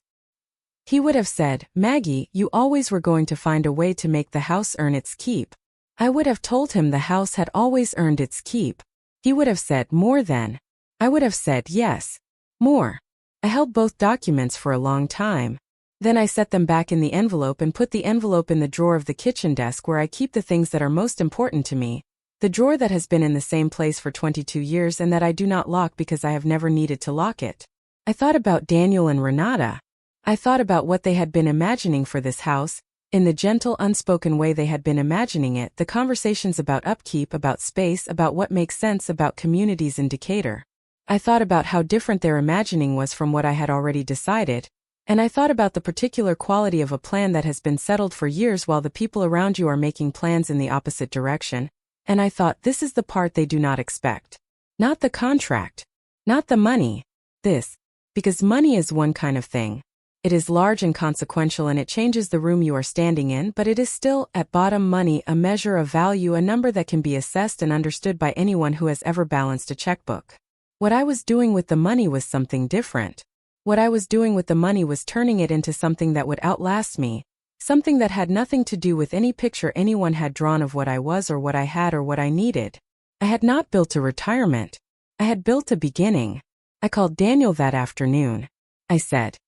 S1: He would have said, "Maggie, you always were going to find a way to make the house earn its keep." I would have told him the house had always earned its keep. He would have said, "More than." I would have said, "Yes, more." I held both documents for a long time. Then I set them back in the envelope and put the envelope in the drawer of the kitchen desk where I keep the things that are most important to me, the drawer that has been in the same place for 22 years and that I do not lock because I have never needed to lock it. I thought about Daniel and Renata. I thought about what they had been imagining for this house, in the gentle, unspoken way they had been imagining it, the conversations about upkeep, about space, about what makes sense, about communities in Decatur. I thought about how different their imagining was from what I had already decided. And I thought about the particular quality of a plan that has been settled for years while the people around you are making plans in the opposite direction, and I thought this is the part they do not expect. Not the contract. Not the money. This. Because money is one kind of thing. It is large and consequential and it changes the room you are standing in, but it is still, at bottom, money, a measure of value, a number that can be assessed and understood by anyone who has ever balanced a checkbook. What I was doing with the money was something different. What I was doing with the money was turning it into something that would outlast me, something that had nothing to do with any picture anyone had drawn of what I was or what I had or what I needed. I had not built a retirement. I had built a beginning. I called Daniel that afternoon. I said,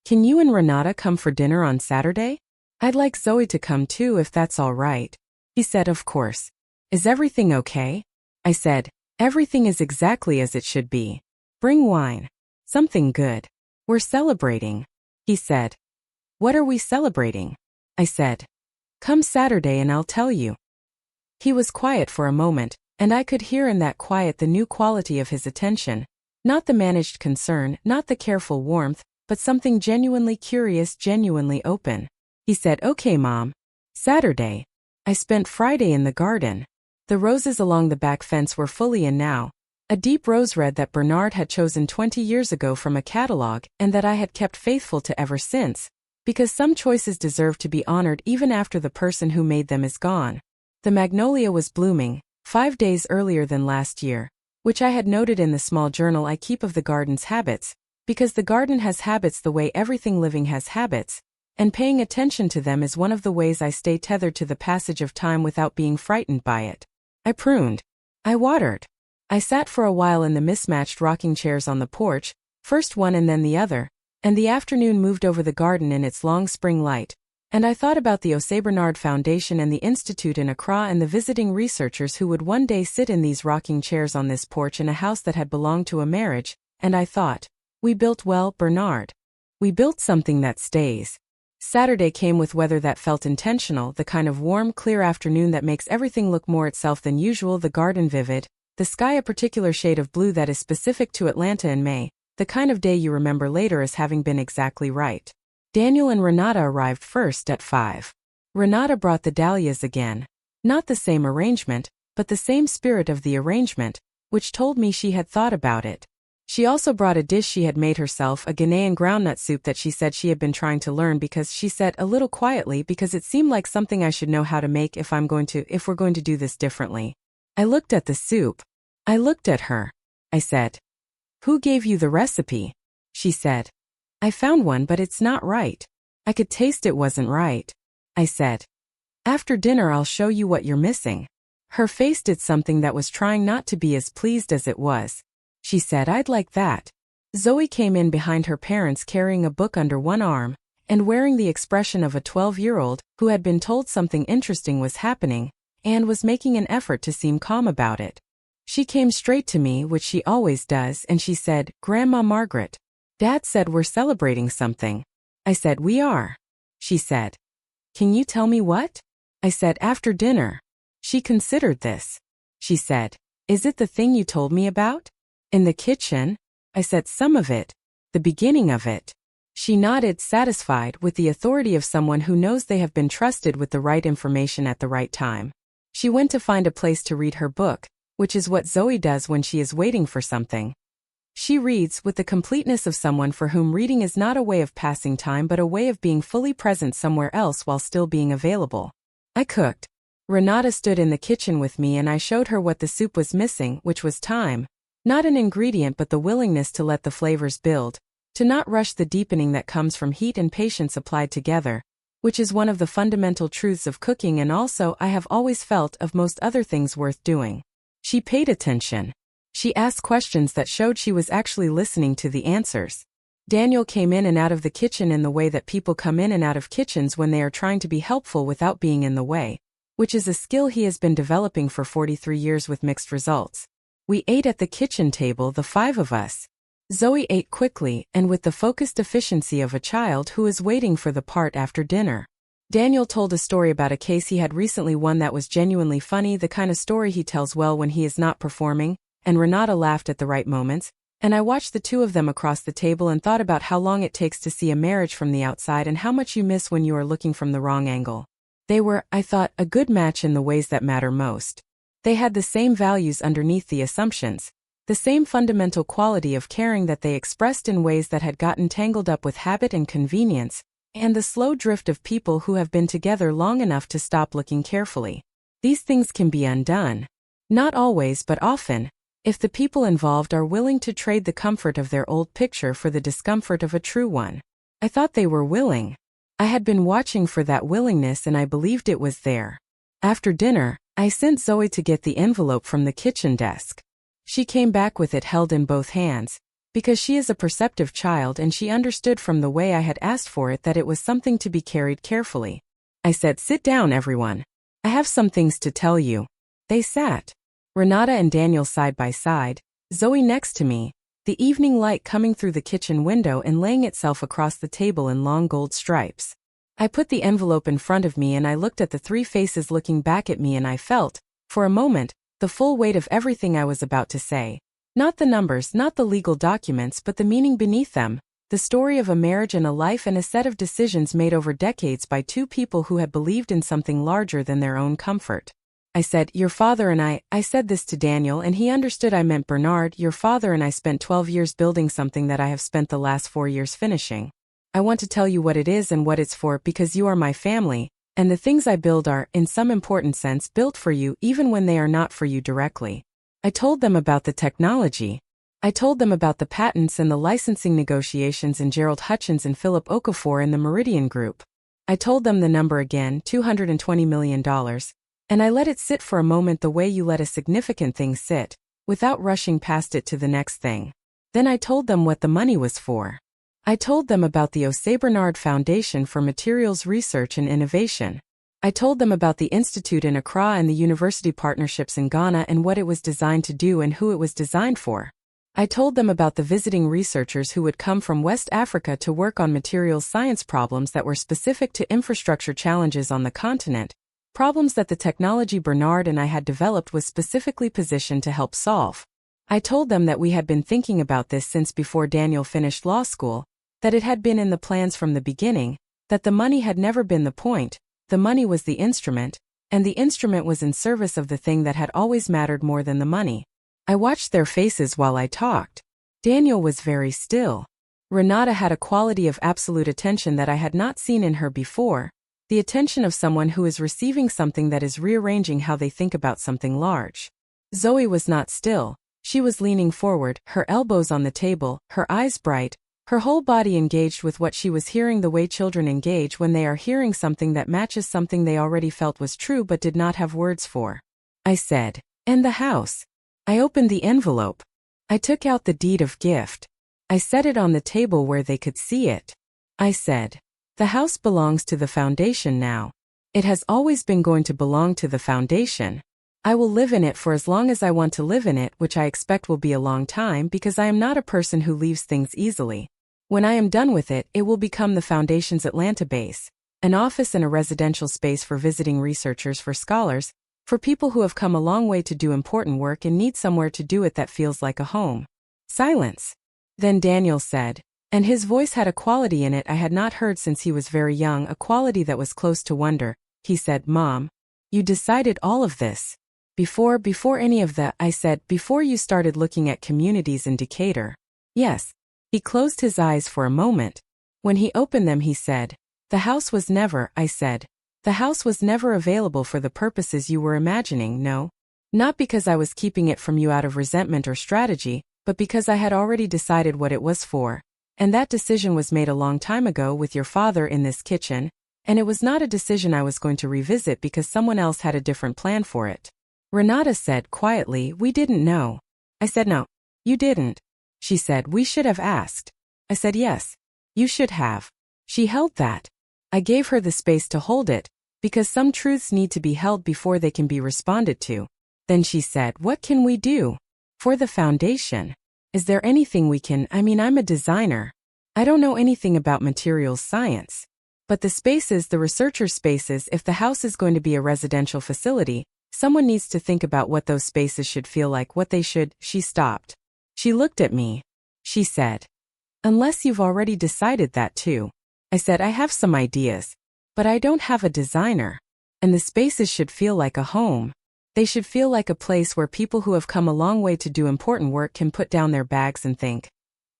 S1: "Can you and Renata come for dinner on Saturday? I'd like Zoe to come too if that's all right." He said, "Of course. Is everything okay?" I said, "Everything is exactly as it should be. Bring wine. Something good. We're celebrating." He said, "What are we celebrating?" I said, "Come Saturday and I'll tell you." He was quiet for a moment, and I could hear in that quiet the new quality of his attention. Not the managed concern, not the careful warmth, but something genuinely curious, genuinely open. He said, "Okay, Mom. Saturday." I spent Friday in the garden. The roses along the back fence were fully in now. A deep rose red that Bernard had chosen 20 years ago from a catalog and that I had kept faithful to ever since, because some choices deserve to be honored even after the person who made them is gone. The magnolia was blooming, 5 days earlier than last year, which I had noted in the small journal I keep of the garden's habits, because the garden has habits the way everything living has habits, and paying attention to them is one of the ways I stay tethered to the passage of time without being frightened by it. I pruned. I watered. I sat for a while in the mismatched rocking chairs on the porch, first one and then the other, and the afternoon moved over the garden in its long spring light, and I thought about the Osei Bernard Foundation and the Institute in Accra and the visiting researchers who would one day sit in these rocking chairs on this porch in a house that had belonged to a marriage, and I thought, we built well, Bernard. We built something that stays. Saturday came with weather that felt intentional, the kind of warm, clear afternoon that makes everything look more itself than usual, the garden vivid, the sky a particular shade of blue that is specific to Atlanta in May, the kind of day you remember later as having been exactly right. Daniel and Renata arrived first at 5. Renata brought the dahlias again. Not the same arrangement, but the same spirit of the arrangement, which told me she had thought about it. She also brought a dish she had made herself, a Ghanaian groundnut soup that she said she had been trying to learn because she said a little quietly because it seemed like something I should know how to make if we're going to do this differently. I looked at the soup. I looked at her. I said, "Who gave you the recipe?" She said, "I found one, but it's not right. I could taste it wasn't right." I said, "After dinner I'll show you what you're missing." Her face did something that was trying not to be as pleased as it was. She said, "I'd like that." Zoe came in behind her parents carrying a book under one arm, and wearing the expression of a 12-year-old who had been told something interesting was happening, and was making an effort to seem calm about it. She came straight to me, which she always does, and she said, "Grandma Margaret, Dad said we're celebrating something." I said, "We are." She said, "Can you tell me what?" I said, "After dinner." She considered this. She said, "Is it the thing you told me about? In the kitchen?" I said, "Some of it. The beginning of it." She nodded, satisfied with the authority of someone who knows they have been trusted with the right information at the right time. She went to find a place to read her book, which is what Zoe does when she is waiting for something. She reads with the completeness of someone for whom reading is not a way of passing time but a way of being fully present somewhere else while still being available. I cooked. Renata stood in the kitchen with me and I showed her what the soup was missing, which was time. Not an ingredient but the willingness to let the flavors build, to not rush the deepening that comes from heat and patience applied together, which is one of the fundamental truths of cooking and also I have always felt of most other things worth doing. She paid attention. She asked questions that showed she was actually listening to the answers. Daniel came in and out of the kitchen in the way that people come in and out of kitchens when they are trying to be helpful without being in the way, which is a skill he has been developing for 43 years with mixed results. We ate at the kitchen table, the 5 of us. Zoe ate quickly and with the focused efficiency of a child who is waiting for the part after dinner. Daniel told a story about a case he had recently won that was genuinely funny, the kind of story he tells well when he is not performing, and Renata laughed at the right moments, and I watched the two of them across the table and thought about how long it takes to see a marriage from the outside and how much you miss when you are looking from the wrong angle. They were, I thought, a good match in the ways that matter most. They had the same values underneath the assumptions, the same fundamental quality of caring that they expressed in ways that had gotten tangled up with habit and convenience, and the slow drift of people who have been together long enough to stop looking carefully. These things can be undone. Not always but often, if the people involved are willing to trade the comfort of their old picture for the discomfort of a true one. I thought they were willing. I had been watching for that willingness and I believed it was there. After dinner, I sent Zoe to get the envelope from the kitchen desk. She came back with it held in both hands, because she is a perceptive child and she understood from the way I had asked for it that it was something to be carried carefully. I said, "Sit down, everyone. I have some things to tell you." They sat. Renata and Daniel side by side, Zoe next to me, the evening light coming through the kitchen window and laying itself across the table in long gold stripes. I put the envelope in front of me and I looked at the 3 faces looking back at me and I felt, for a moment, the full weight of everything I was about to say. Not the numbers, not the legal documents, but the meaning beneath them, the story of a marriage and a life and a set of decisions made over decades by 2 people who had believed in something larger than their own comfort. I said, "Your father and I said this to Daniel and he understood I meant Bernard. Your father and I spent 12 years building something that I have spent the last 4 years finishing. I want to tell you what it is and what it's for because you are my family, and the things I build are, in some important sense, built for you even when they are not for you directly." I told them about the technology. I told them about the patents and the licensing negotiations and Gerald Hutchins and Philip Okafor in the Meridian Group. I told them the number again, $220 million. And I let it sit for a moment the way you let a significant thing sit, without rushing past it to the next thing. Then I told them what the money was for. I told them about the Osei Bernard Foundation for Materials Research and Innovation. I told them about the Institute in Accra and the university partnerships in Ghana and what it was designed to do and who it was designed for. I told them about the visiting researchers who would come from West Africa to work on materials science problems that were specific to infrastructure challenges on the continent, problems that the technology Bernard and I had developed was specifically positioned to help solve. I told them that we had been thinking about this since before Daniel finished law school, that it had been in the plans from the beginning, that the money had never been the point, the money was the instrument, and the instrument was in service of the thing that had always mattered more than the money. I watched their faces while I talked. Daniel was very still. Renata had a quality of absolute attention that I had not seen in her before, the attention of someone who is receiving something that is rearranging how they think about something large. Zoe was not still. She was leaning forward, her elbows on the table, her eyes bright, her whole body engaged with what she was hearing the way children engage when they are hearing something that matches something they already felt was true but did not have words for. I said, "And the house?" I opened the envelope. I took out the deed of gift. I set it on the table where they could see it. I said, "The house belongs to the foundation now. It has always been going to belong to the foundation. I will live in it for as long as I want to live in it, which I expect will be a long time because I am not a person who leaves things easily. When I am done with it, it will become the foundation's Atlanta base, an office and a residential space for visiting researchers, for scholars, for people who have come a long way to do important work and need somewhere to do it that feels like a home." Silence. Then Daniel said, and his voice had a quality in it I had not heard since he was very young, a quality that was close to wonder. He said, "Mom, you decided all of this before any of the," I said, "before you started looking at communities in Decatur." "Yes." He closed his eyes for a moment. When he opened them he said, "The house was never," I said, "the house was never available for the purposes you were imagining, no? Not because I was keeping it from you out of resentment or strategy, but because I had already decided what it was for. And that decision was made a long time ago with your father in this kitchen, and it was not a decision I was going to revisit because someone else had a different plan for it." Renata said quietly, "We didn't know." I said, "No, you didn't." She said, "We should have asked." I said, "Yes, you should have." She held that. I gave her the space to hold it, because some truths need to be held before they can be responded to. Then she said, "What can we do for the foundation? Is there anything we can? I'm a designer. I don't know anything about materials science. But the spaces, the researcher spaces, if the house is going to be a residential facility, someone needs to think about what those spaces should feel like, what they should." She stopped. She looked at me. She said, "Unless you've already decided that too." I said, "I have some ideas, but I don't have a designer. And the spaces should feel like a home. They should feel like a place where people who have come a long way to do important work can put down their bags and think,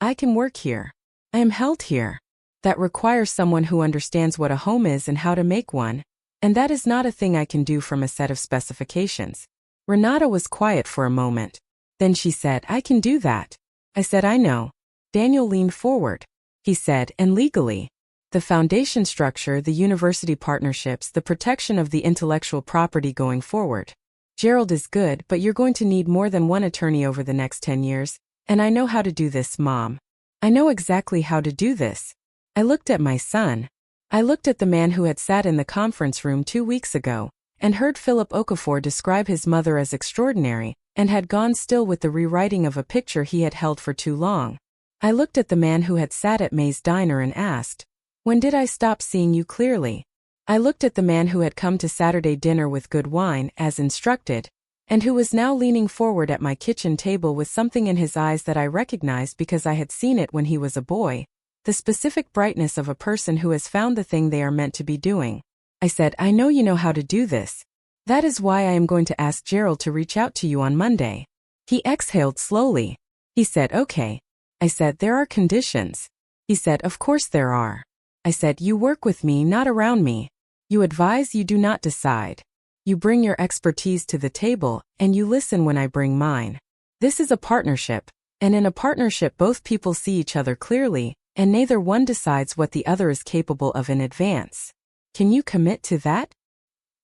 S1: I can work here. I am held here." That requires someone who understands what a home is and how to make one, and that is not a thing I can do from a set of specifications. Renata was quiet for a moment. Then she said, "I can do that." I said, "I know." Daniel leaned forward. He said, "And legally, the foundation structure, the university partnerships, the protection of the intellectual property going forward. Gerald is good, but you're going to need more than one attorney over the next 10 years, and I know how to do this, Mom. I know exactly how to do this." I looked at my son. I looked at the man who had sat in the conference room 2 weeks ago, and heard Philip Okafor describe his mother as extraordinary, and had gone still with the rewriting of a picture he had held for too long. I looked at the man who had sat at May's diner and asked, "When did I stop seeing you clearly?" I looked at the man who had come to Saturday dinner with good wine, as instructed, and who was now leaning forward at my kitchen table with something in his eyes that I recognized because I had seen it when he was a boy, the specific brightness of a person who has found the thing they are meant to be doing. I said, "I know you know how to do this. That is why I am going to ask Gerald to reach out to you on Monday." He exhaled slowly. He said, "Okay." I said, "There are conditions." He said, "Of course there are." I said, "You work with me, not around me. You advise, you do not decide. You bring your expertise to the table, and you listen when I bring mine. This is a partnership, and in a partnership both people see each other clearly, and neither one decides what the other is capable of in advance. Can you commit to that?"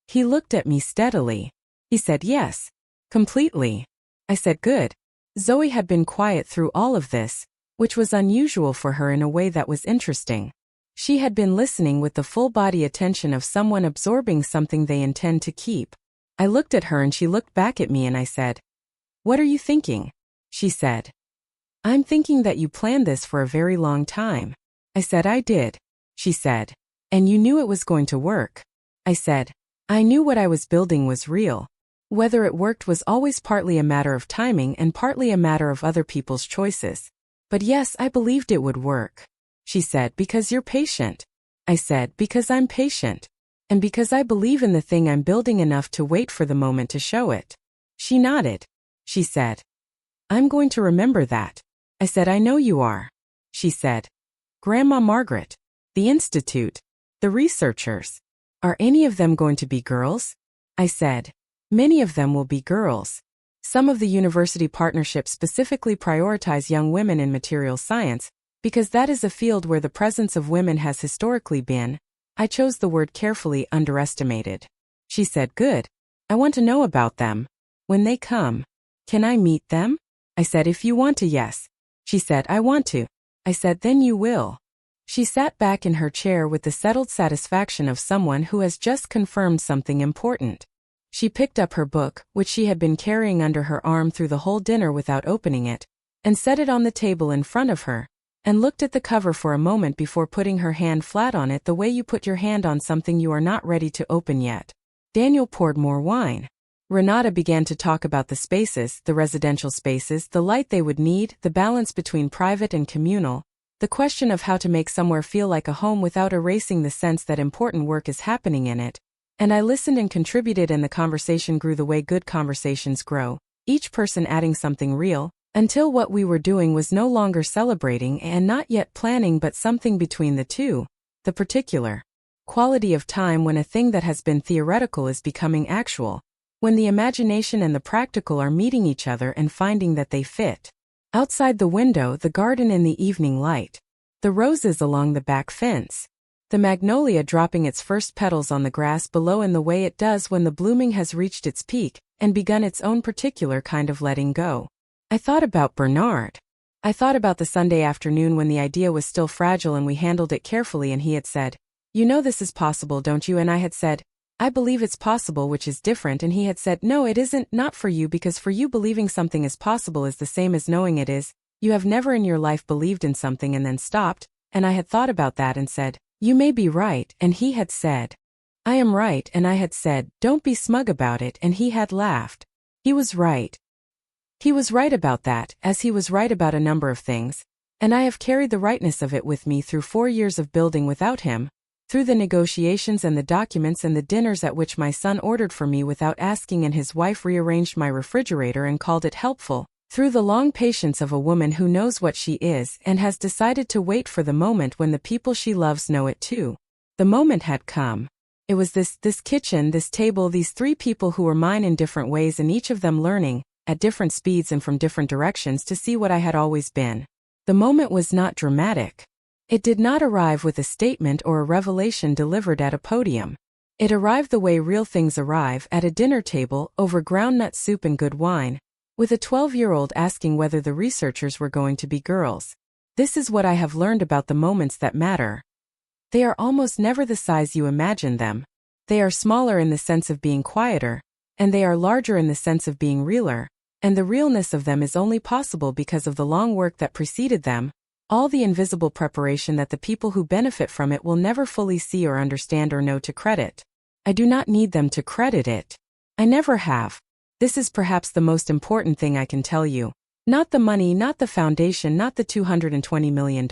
S1: He looked at me steadily. He said, "Yes. Completely." I said, "Good." Zoe had been quiet through all of this, which was unusual for her in a way that was interesting. She had been listening with the full-body attention of someone absorbing something they intend to keep. I looked at her and she looked back at me and I said, "What are you thinking?" She said, "I'm thinking that you planned this for a very long time." I said, "I did." She said, "And you knew it was going to work." I said, "I knew what I was building was real. Whether it worked was always partly a matter of timing and partly a matter of other people's choices. But yes, I believed it would work." She said, "Because you're patient." I said, "Because I'm patient." And because I believe in the thing I'm building enough to wait for the moment to show it. She nodded. She said, I'm going to remember that. I said, I know you are. She said, Grandma Margaret, the institute, the researchers. Are any of them going to be girls? I said, many of them will be girls. Some of the university partnerships specifically prioritize young women in materials science, because that is a field where the presence of women has historically been, I chose the word carefully, underestimated. She said, good. I want to know about them. When they come, can I meet them? I said, if you want to, yes. She said, I want to. I said, then you will. She sat back in her chair with the settled satisfaction of someone who has just confirmed something important. She picked up her book, which she had been carrying under her arm through the whole dinner without opening it, and set it on the table in front of her, and looked at the cover for a moment before putting her hand flat on it the way you put your hand on something you are not ready to open yet. Daniel poured more wine. Renata began to talk about the spaces, the residential spaces, the light they would need, the balance between private and communal, the question of how to make somewhere feel like a home without erasing the sense that important work is happening in it. And I listened and contributed, and the conversation grew the way good conversations grow, each person adding something real, until what we were doing was no longer celebrating and not yet planning but something between the two, the particular quality of time when a thing that has been theoretical is becoming actual, when the imagination and the practical are meeting each other and finding that they fit. Outside the window, the garden in the evening light, the roses along the back fence, the magnolia dropping its first petals on the grass below in the way it does when the blooming has reached its peak and begun its own particular kind of letting go. I thought about Bernard. I thought about the Sunday afternoon when the idea was still fragile and we handled it carefully, and he had said, you know this is possible, don't you? And I had said, I believe it's possible, which is different, and he had said, no, it isn't, not for you, because for you believing something is possible is the same as knowing it is. You have never in your life believed in something and then stopped, and I had thought about that and said, you may be right, and he had said, I am right, and I had said, don't be smug about it, and he had laughed. He was right. He was right about that, as he was right about a number of things, and I have carried the rightness of it with me through 4 years of building without him, through the negotiations and the documents and the dinners at which my son ordered for me without asking and his wife rearranged my refrigerator and called it helpful, through the long patience of a woman who knows what she is and has decided to wait for the moment when the people she loves know it too. The moment had come. It was this kitchen, this table, these 3 people who were mine in different ways, and each of them learning, at different speeds and from different directions, to see what I had always been. The moment was not dramatic. It did not arrive with a statement or a revelation delivered at a podium. It arrived the way real things arrive, at a dinner table, over groundnut soup and good wine, with a 12-year-old asking whether the researchers were going to be girls. This is what I have learned about the moments that matter. They are almost never the size you imagine them. They are smaller in the sense of being quieter, and they are larger in the sense of being realer, and the realness of them is only possible because of the long work that preceded them, all the invisible preparation that the people who benefit from it will never fully see or understand or know to credit. I do not need them to credit it. I never have. This is perhaps the most important thing I can tell you. Not the money, not the foundation, not the $220 million.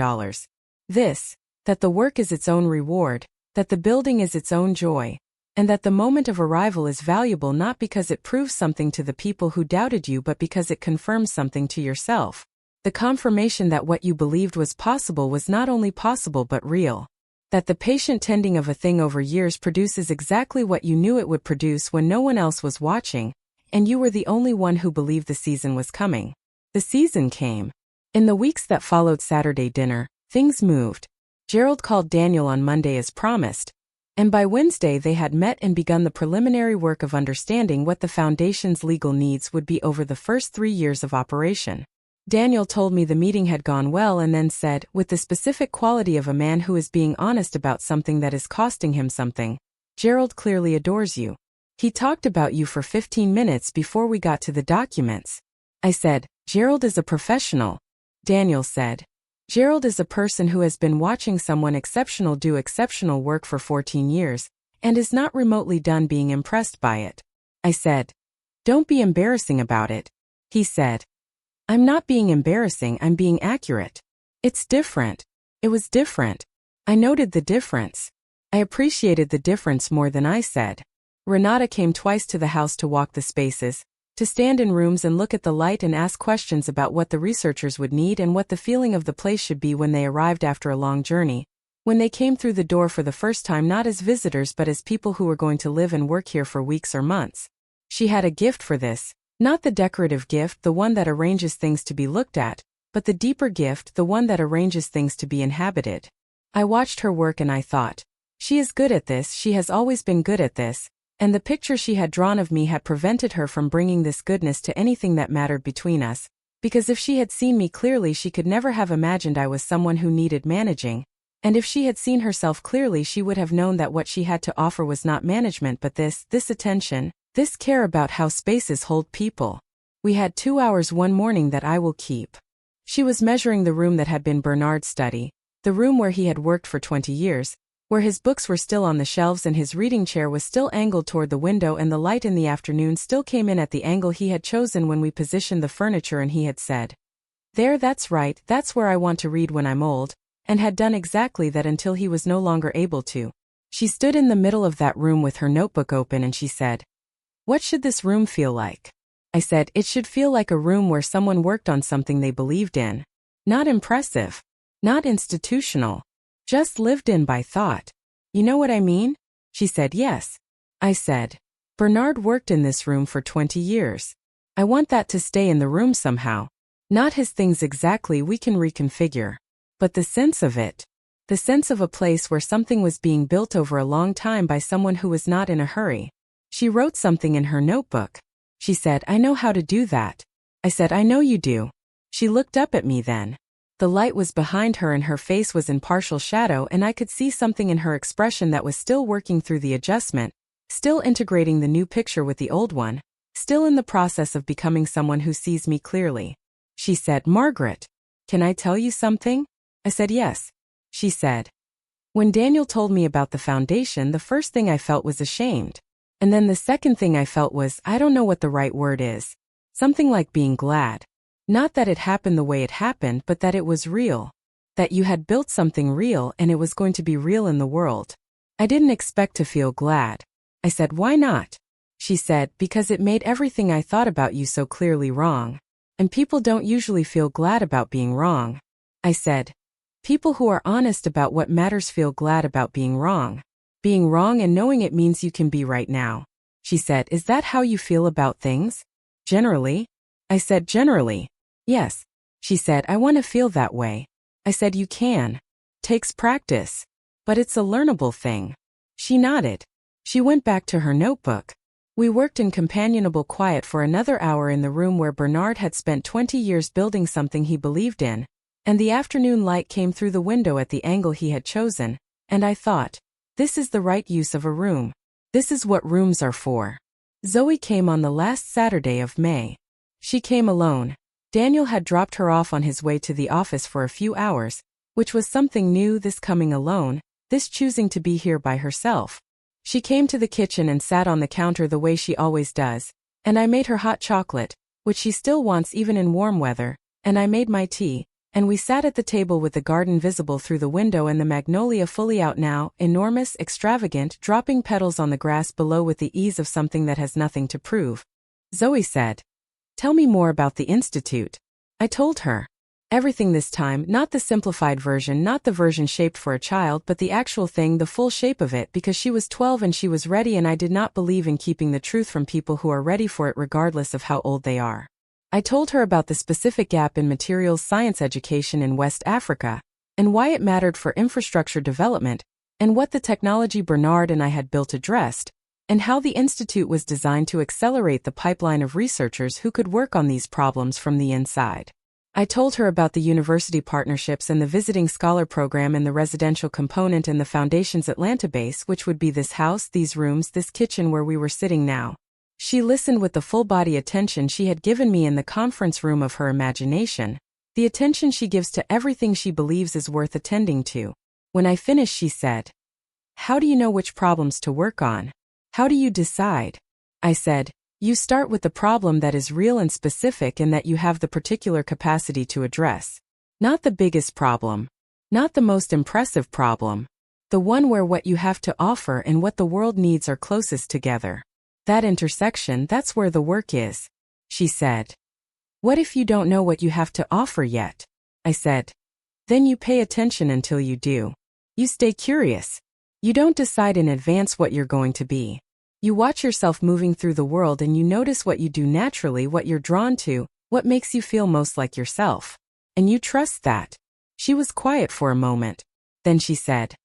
S1: This, that the work is its own reward, that the building is its own joy, and that the moment of arrival is valuable not because it proves something to the people who doubted you but because it confirms something to yourself. The confirmation that what you believed was possible was not only possible but real. That the patient tending of a thing over years produces exactly what you knew it would produce when no one else was watching, and you were the only one who believed the season was coming. The season came. In the weeks that followed Saturday dinner, things moved. Gerald called Daniel on Monday as promised, and by Wednesday they had met and begun the preliminary work of understanding what the foundation's legal needs would be over the first 3 years of operation. Daniel told me the meeting had gone well and then said, with the specific quality of a man who is being honest about something that is costing him something, Gerald clearly adores you. He talked about you for 15 minutes before we got to the documents. I said, Gerald is a professional. Daniel said, Gerald is a person who has been watching someone exceptional do exceptional work for 14 years, and is not remotely done being impressed by it. I said, don't be embarrassing about it. He said, I'm not being embarrassing, I'm being accurate. It's different. It was different. I noted the difference. I appreciated the difference more than I said. Renata came twice to the house to walk the spaces, to stand in rooms and look at the light and ask questions about what the researchers would need and what the feeling of the place should be when they arrived after a long journey, when they came through the door for the first time not as visitors but as people who were going to live and work here for weeks or months. She had a gift for this, not the decorative gift, the one that arranges things to be looked at, but the deeper gift, the one that arranges things to be inhabited. I watched her work and I thought, she is good at this, she has always been good at this, and the picture she had drawn of me had prevented her from bringing this goodness to anything that mattered between us, because if she had seen me clearly she could never have imagined I was someone who needed managing, and if she had seen herself clearly she would have known that what she had to offer was not management but this attention, this care about how spaces hold people. We had 2 hours one morning that I will keep. She was measuring the room that had been Bernard's study, the room where he had worked for 20 years, where his books were still on the shelves and his reading chair was still angled toward the window and the light in the afternoon still came in at the angle he had chosen when we positioned the furniture, and he had said, "There, that's right, that's where I want to read when I'm old," and had done exactly that until he was no longer able to. She stood in the middle of that room with her notebook open and she said, "What should this room feel like?" I said, "It should feel like a room where someone worked on something they believed in. Not impressive. Not institutional. Just lived in by thought. You know what I mean?" She said, "Yes." I said, "Bernard worked in this room for 20 years. I want that to stay in the room somehow. Not his things exactly, we can reconfigure. But the sense of it. The sense of a place where something was being built over a long time by someone who was not in a hurry." She wrote something in her notebook. She said, "I know how to do that." I said, "I know you do." She looked up at me then. The light was behind her and her face was in partial shadow, and I could see something in her expression that was still working through the adjustment, still integrating the new picture with the old one, still in the process of becoming someone who sees me clearly. She said, "Margaret, can I tell you something?" I said, "Yes." She said, "When Daniel told me about the foundation, the first thing I felt was ashamed. And then the second thing I felt was, I don't know what the right word is. Something like being glad. Not that it happened the way it happened, but that it was real. That you had built something real and it was going to be real in the world. I didn't expect to feel glad." I said, "Why not?" She said, "Because it made everything I thought about you so clearly wrong. And people don't usually feel glad about being wrong." I said, "People who are honest about what matters feel glad about being wrong. Being wrong and knowing it means you can be right now." She said, "Is that how you feel about things?" "Generally." I said, "Generally. Yes." She said, "I want to feel that way." I said, "You can. Takes practice. But it's a learnable thing." She nodded. She went back to her notebook. We worked in companionable quiet for another hour in the room where Bernard had spent 20 years building something he believed in, and the afternoon light came through the window at the angle he had chosen, and I thought, this is the right use of a room. This is what rooms are for. Zoe came on the last Saturday of May. She came alone. Daniel had dropped her off on his way to the office for a few hours, which was something new, this coming alone, this choosing to be here by herself. She came to the kitchen and sat on the counter the way she always does, and I made her hot chocolate, which she still wants even in warm weather, and I made my tea, and we sat at the table with the garden visible through the window and the magnolia fully out now, enormous, extravagant, dropping petals on the grass below with the ease of something that has nothing to prove. Zoe said, "Tell me more about the Institute." I told her. Everything this time, not the simplified version, not the version shaped for a child, but the actual thing, the full shape of it, because she was 12 and she was ready, and I did not believe in keeping the truth from people who are ready for it regardless of how old they are. I told her about the specific gap in materials science education in West Africa, and why it mattered for infrastructure development, and what the technology Bernard and I had built addressed, and how the Institute was designed to accelerate the pipeline of researchers who could work on these problems from the inside. I told her about the university partnerships and the visiting scholar program and the residential component and the Foundation's Atlanta base, which would be this house, these rooms, this kitchen where we were sitting now. She listened with the full-body attention she had given me in the conference room of her imagination, the attention she gives to everything she believes is worth attending to. When I finished, she said, "How do you know which problems to work on? How do you decide?" I said, "You start with the problem that is real and specific and that you have the particular capacity to address. Not the biggest problem. Not the most impressive problem. The one where what you have to offer and what the world needs are closest together. That intersection, that's where the work is, she said. What if you don't know what you have to offer yet? I said. Then you pay attention until you do. You stay curious. You don't decide in advance what you're going to be. You watch yourself moving through the world and you notice what you do naturally, what you're drawn to, what makes you feel most like yourself. And you trust that. She was quiet for a moment. Then she said,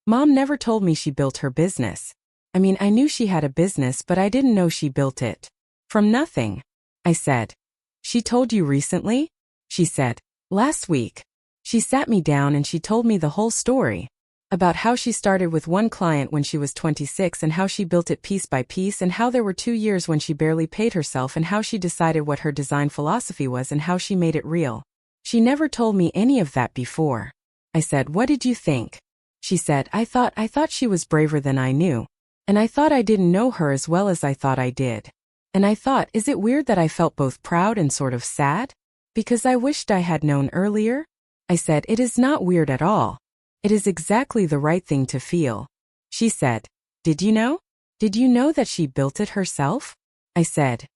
S1: Mom never told me she built her business. I mean, I knew she had a business, but I didn't know she built it. From nothing. I said. She told you recently? She said. Last week. She sat me down and she told me the whole story. About how she started with one client when she was 26 and how she built it piece by piece and how there were 2 years when she barely paid herself and how she decided what her design philosophy was and how she made it real. She never told me any of that before. I said, what did you think? She said, I thought she was braver than I knew. And I thought I didn't know her as well as I thought I did. And I thought, is it weird that I felt both proud and sort of sad? Because I wished I had known earlier? I said, it is not weird at all. It is exactly the right thing to feel. She said, did you know? Did you know that she built it herself? I said,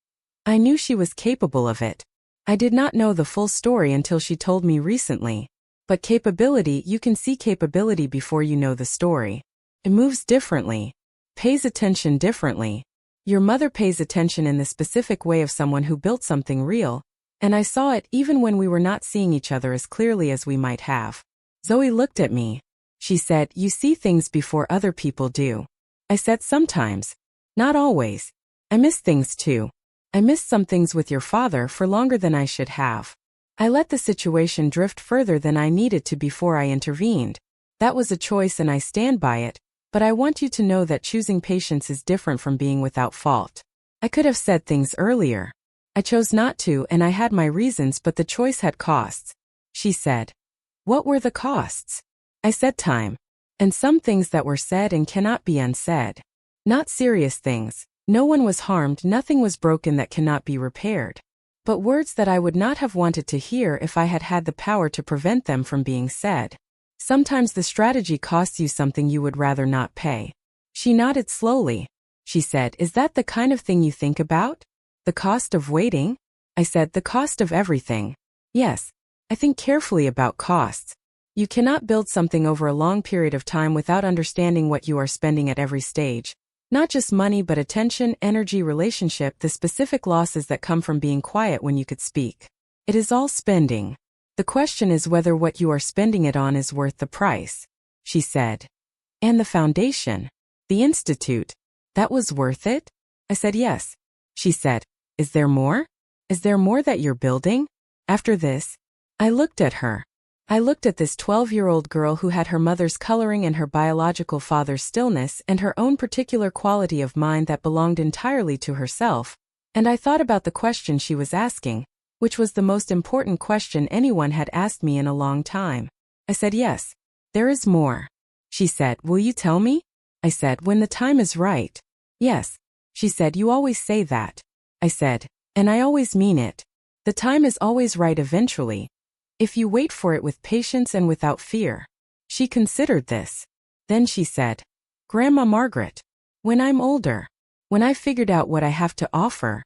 S1: I knew she was capable of it. I did not know the full story until she told me recently. But capability, you can see capability before you know the story. It moves differently. Pays attention differently. Your mother pays attention in the specific way of someone who built something real, and I saw it even when we were not seeing each other as clearly as we might have. Zoe looked at me. She said, you see things before other people do. I said sometimes. Not always. I miss things too. I missed some things with your father for longer than I should have. I let the situation drift further than I needed to before I intervened. That was a choice and I stand by it. But I want you to know that choosing patience is different from being without fault. I could have said things earlier. I chose not to and I had my reasons, but the choice had costs. She said. What were the costs? I said time. And some things that were said and cannot be unsaid. Not serious things. No one was harmed, nothing was broken that cannot be repaired. But words that I would not have wanted to hear if I had had the power to prevent them from being said. Sometimes the strategy costs you something you would rather not pay. She nodded slowly. She said, is that the kind of thing you think about? The cost of waiting? I said, the cost of everything. Yes. I think carefully about costs. You cannot build something over a long period of time without understanding what you are spending at every stage. Not just money but attention, energy, relationship, the specific losses that come from being quiet when you could speak. It is all spending. The question is whether what you are spending it on is worth the price, she said. And the foundation, the institute, that was worth it? I said yes. She said, is there more? Is there more that you're building? After this, I looked at her. I looked at this 12-year-old girl who had her mother's coloring and her biological father's stillness and her own particular quality of mind that belonged entirely to herself, and I thought about the question she was asking, which was the most important question anyone had asked me in a long time. I said, yes, there is more. She said, will you tell me? I said, when the time is right. Yes. She said, you always say that. I said, and I always mean it. The time is always right eventually. If you wait for it with patience and without fear. She considered this. Then she said, Grandma Margaret, when I'm older, when I figured out what I have to offer,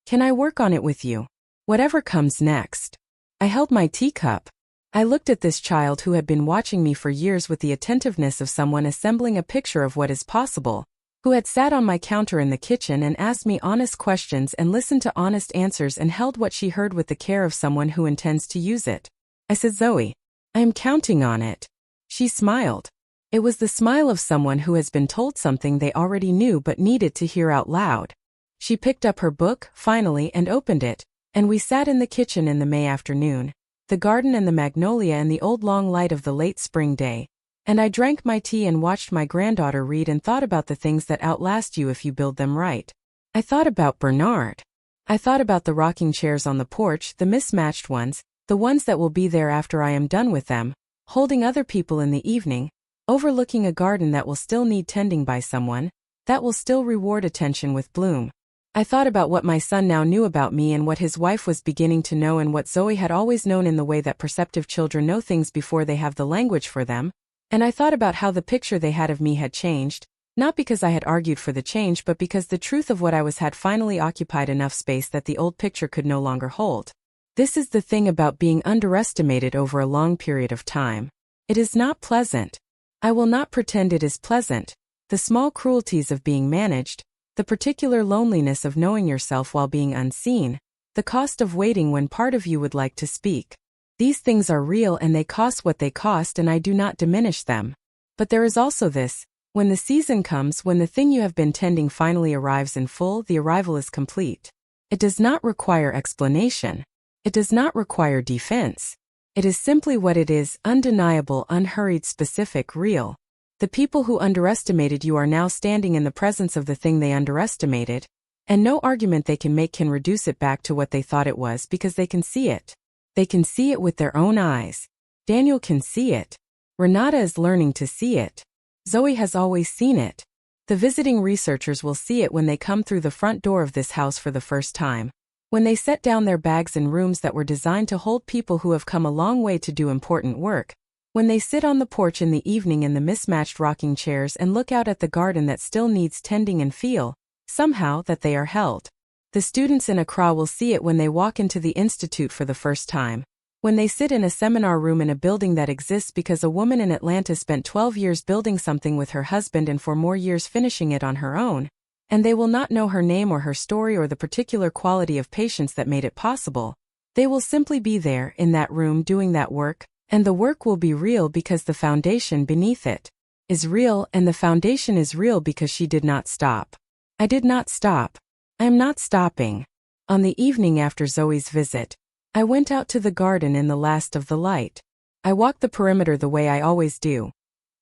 S1: can I work on it with you? Whatever comes next. I held my teacup. I looked at this child who had been watching me for years with the attentiveness of someone assembling a picture of what is possible, who had sat on my counter in the kitchen and asked me honest questions and listened to honest answers and held what she heard with the care of someone who intends to use it. I said, Zoe, I am counting on it. She smiled. It was the smile of someone who has been told something they already knew but needed to hear out loud. She picked up her book, finally, and opened it. And we sat in the kitchen in the May afternoon, the garden and the magnolia and the old long light of the late spring day, and I drank my tea and watched my granddaughter read and thought about the things that outlast you if you build them right. I thought about Bernard. I thought about the rocking chairs on the porch, the mismatched ones, the ones that will be there after I am done with them, holding other people in the evening, overlooking a garden that will still need tending by someone, that will still reward attention with bloom. I thought about what my son now knew about me and what his wife was beginning to know and what Zoe had always known in the way that perceptive children know things before they have the language for them, And I thought about how the picture they had of me had changed, not because I had argued for the change but because the truth of what I was had finally occupied enough space that the old picture could no longer hold. This is the thing about being underestimated over a long period of time. It is not pleasant. I will not pretend it is pleasant. The small cruelties of being managed, the particular loneliness of knowing yourself while being unseen, the cost of waiting when part of you would like to speak. These things are real and they cost what they cost, and I do not diminish them. But there is also this: when the season comes, when the thing you have been tending finally arrives in full, the arrival is complete. It does not require explanation. It does not require defense. It is simply what it is: undeniable, unhurried, specific, real. The people who underestimated you are now standing in the presence of the thing they underestimated, and no argument they can make can reduce it back to what they thought it was, because they can see it. They can see it with their own eyes. Daniel can see it. Renata is learning to see it. Zoe has always seen it. The visiting researchers will see it when they come through the front door of this house for the first time. When they set down their bags in rooms that were designed to hold people who have come a long way to do important work. When they sit on the porch in the evening in the mismatched rocking chairs and look out at the garden that still needs tending and feel, somehow, that they are held. The students in Accra will see it when they walk into the institute for the first time. When they sit in a seminar room in a building that exists because a woman in Atlanta spent 12 years building something with her husband and 4 more years finishing it on her own. And they will not know her name or her story or the particular quality of patience that made it possible. They will simply be there, in that room, doing that work, and the work will be real because the foundation beneath it is real, and the foundation is real because she did not stop. I did not stop. I am not stopping. On the evening after Zoe's visit, I went out to the garden in the last of the light. I walked the perimeter the way I always do.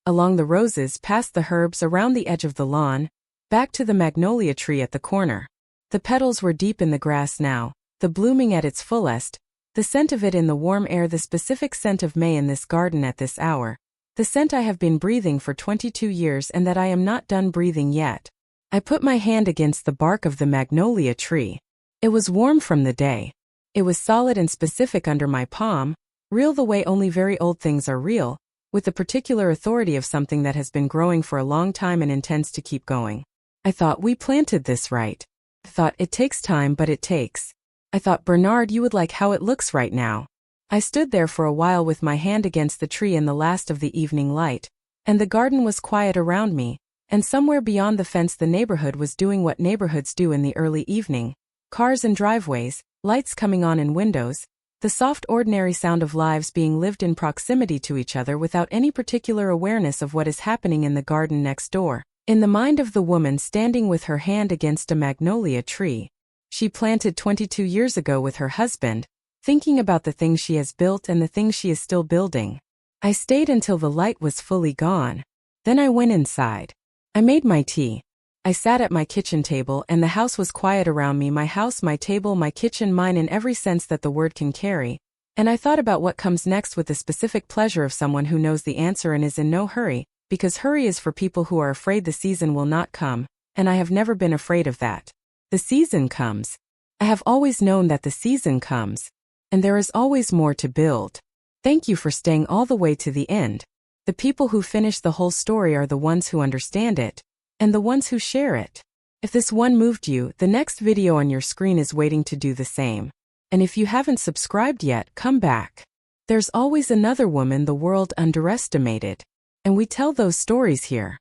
S1: Along the roses, past the herbs, around the edge of the lawn, back to the magnolia tree at the corner. The petals were deep in the grass now, the blooming at its fullest, the scent of it in the warm air, the specific scent of May in this garden at this hour, the scent I have been breathing for 22 years and that I am not done breathing yet. I put my hand against the bark of the magnolia tree. It was warm from the day. It was solid and specific under my palm, real the way only very old things are real, with the particular authority of something that has been growing for a long time and intends to keep going. I thought, we planted this right. I thought, it takes time, but it takes. I thought, Bernard, you would like how it looks right now. I stood there for a while with my hand against the tree in the last of the evening light, and the garden was quiet around me, and somewhere beyond the fence the neighborhood was doing what neighborhoods do in the early evening. Cars and driveways, lights coming on in windows, the soft ordinary sound of lives being lived in proximity to each other without any particular awareness of what is happening in the garden next door. In the mind of the woman standing with her hand against a magnolia tree, she planted 22 years ago with her husband, thinking about the things she has built and the things she is still building. I stayed until the light was fully gone. Then I went inside. I made my tea. I sat at my kitchen table and the house was quiet around me, my house, my table, my kitchen, mine in every sense that the word can carry, and I thought about what comes next with the specific pleasure of someone who knows the answer and is in no hurry, because hurry is for people who are afraid the season will not come, and I have never been afraid of that. The season comes. I have always known that the season comes, and there is always more to build. Thank you for staying all the way to the end. The people who finish the whole story are the ones who understand it, and the ones who share it. If this one moved you, the next video on your screen is waiting to do the same. And if you haven't subscribed yet, come back. There's always another woman the world underestimated. And we tell those stories here.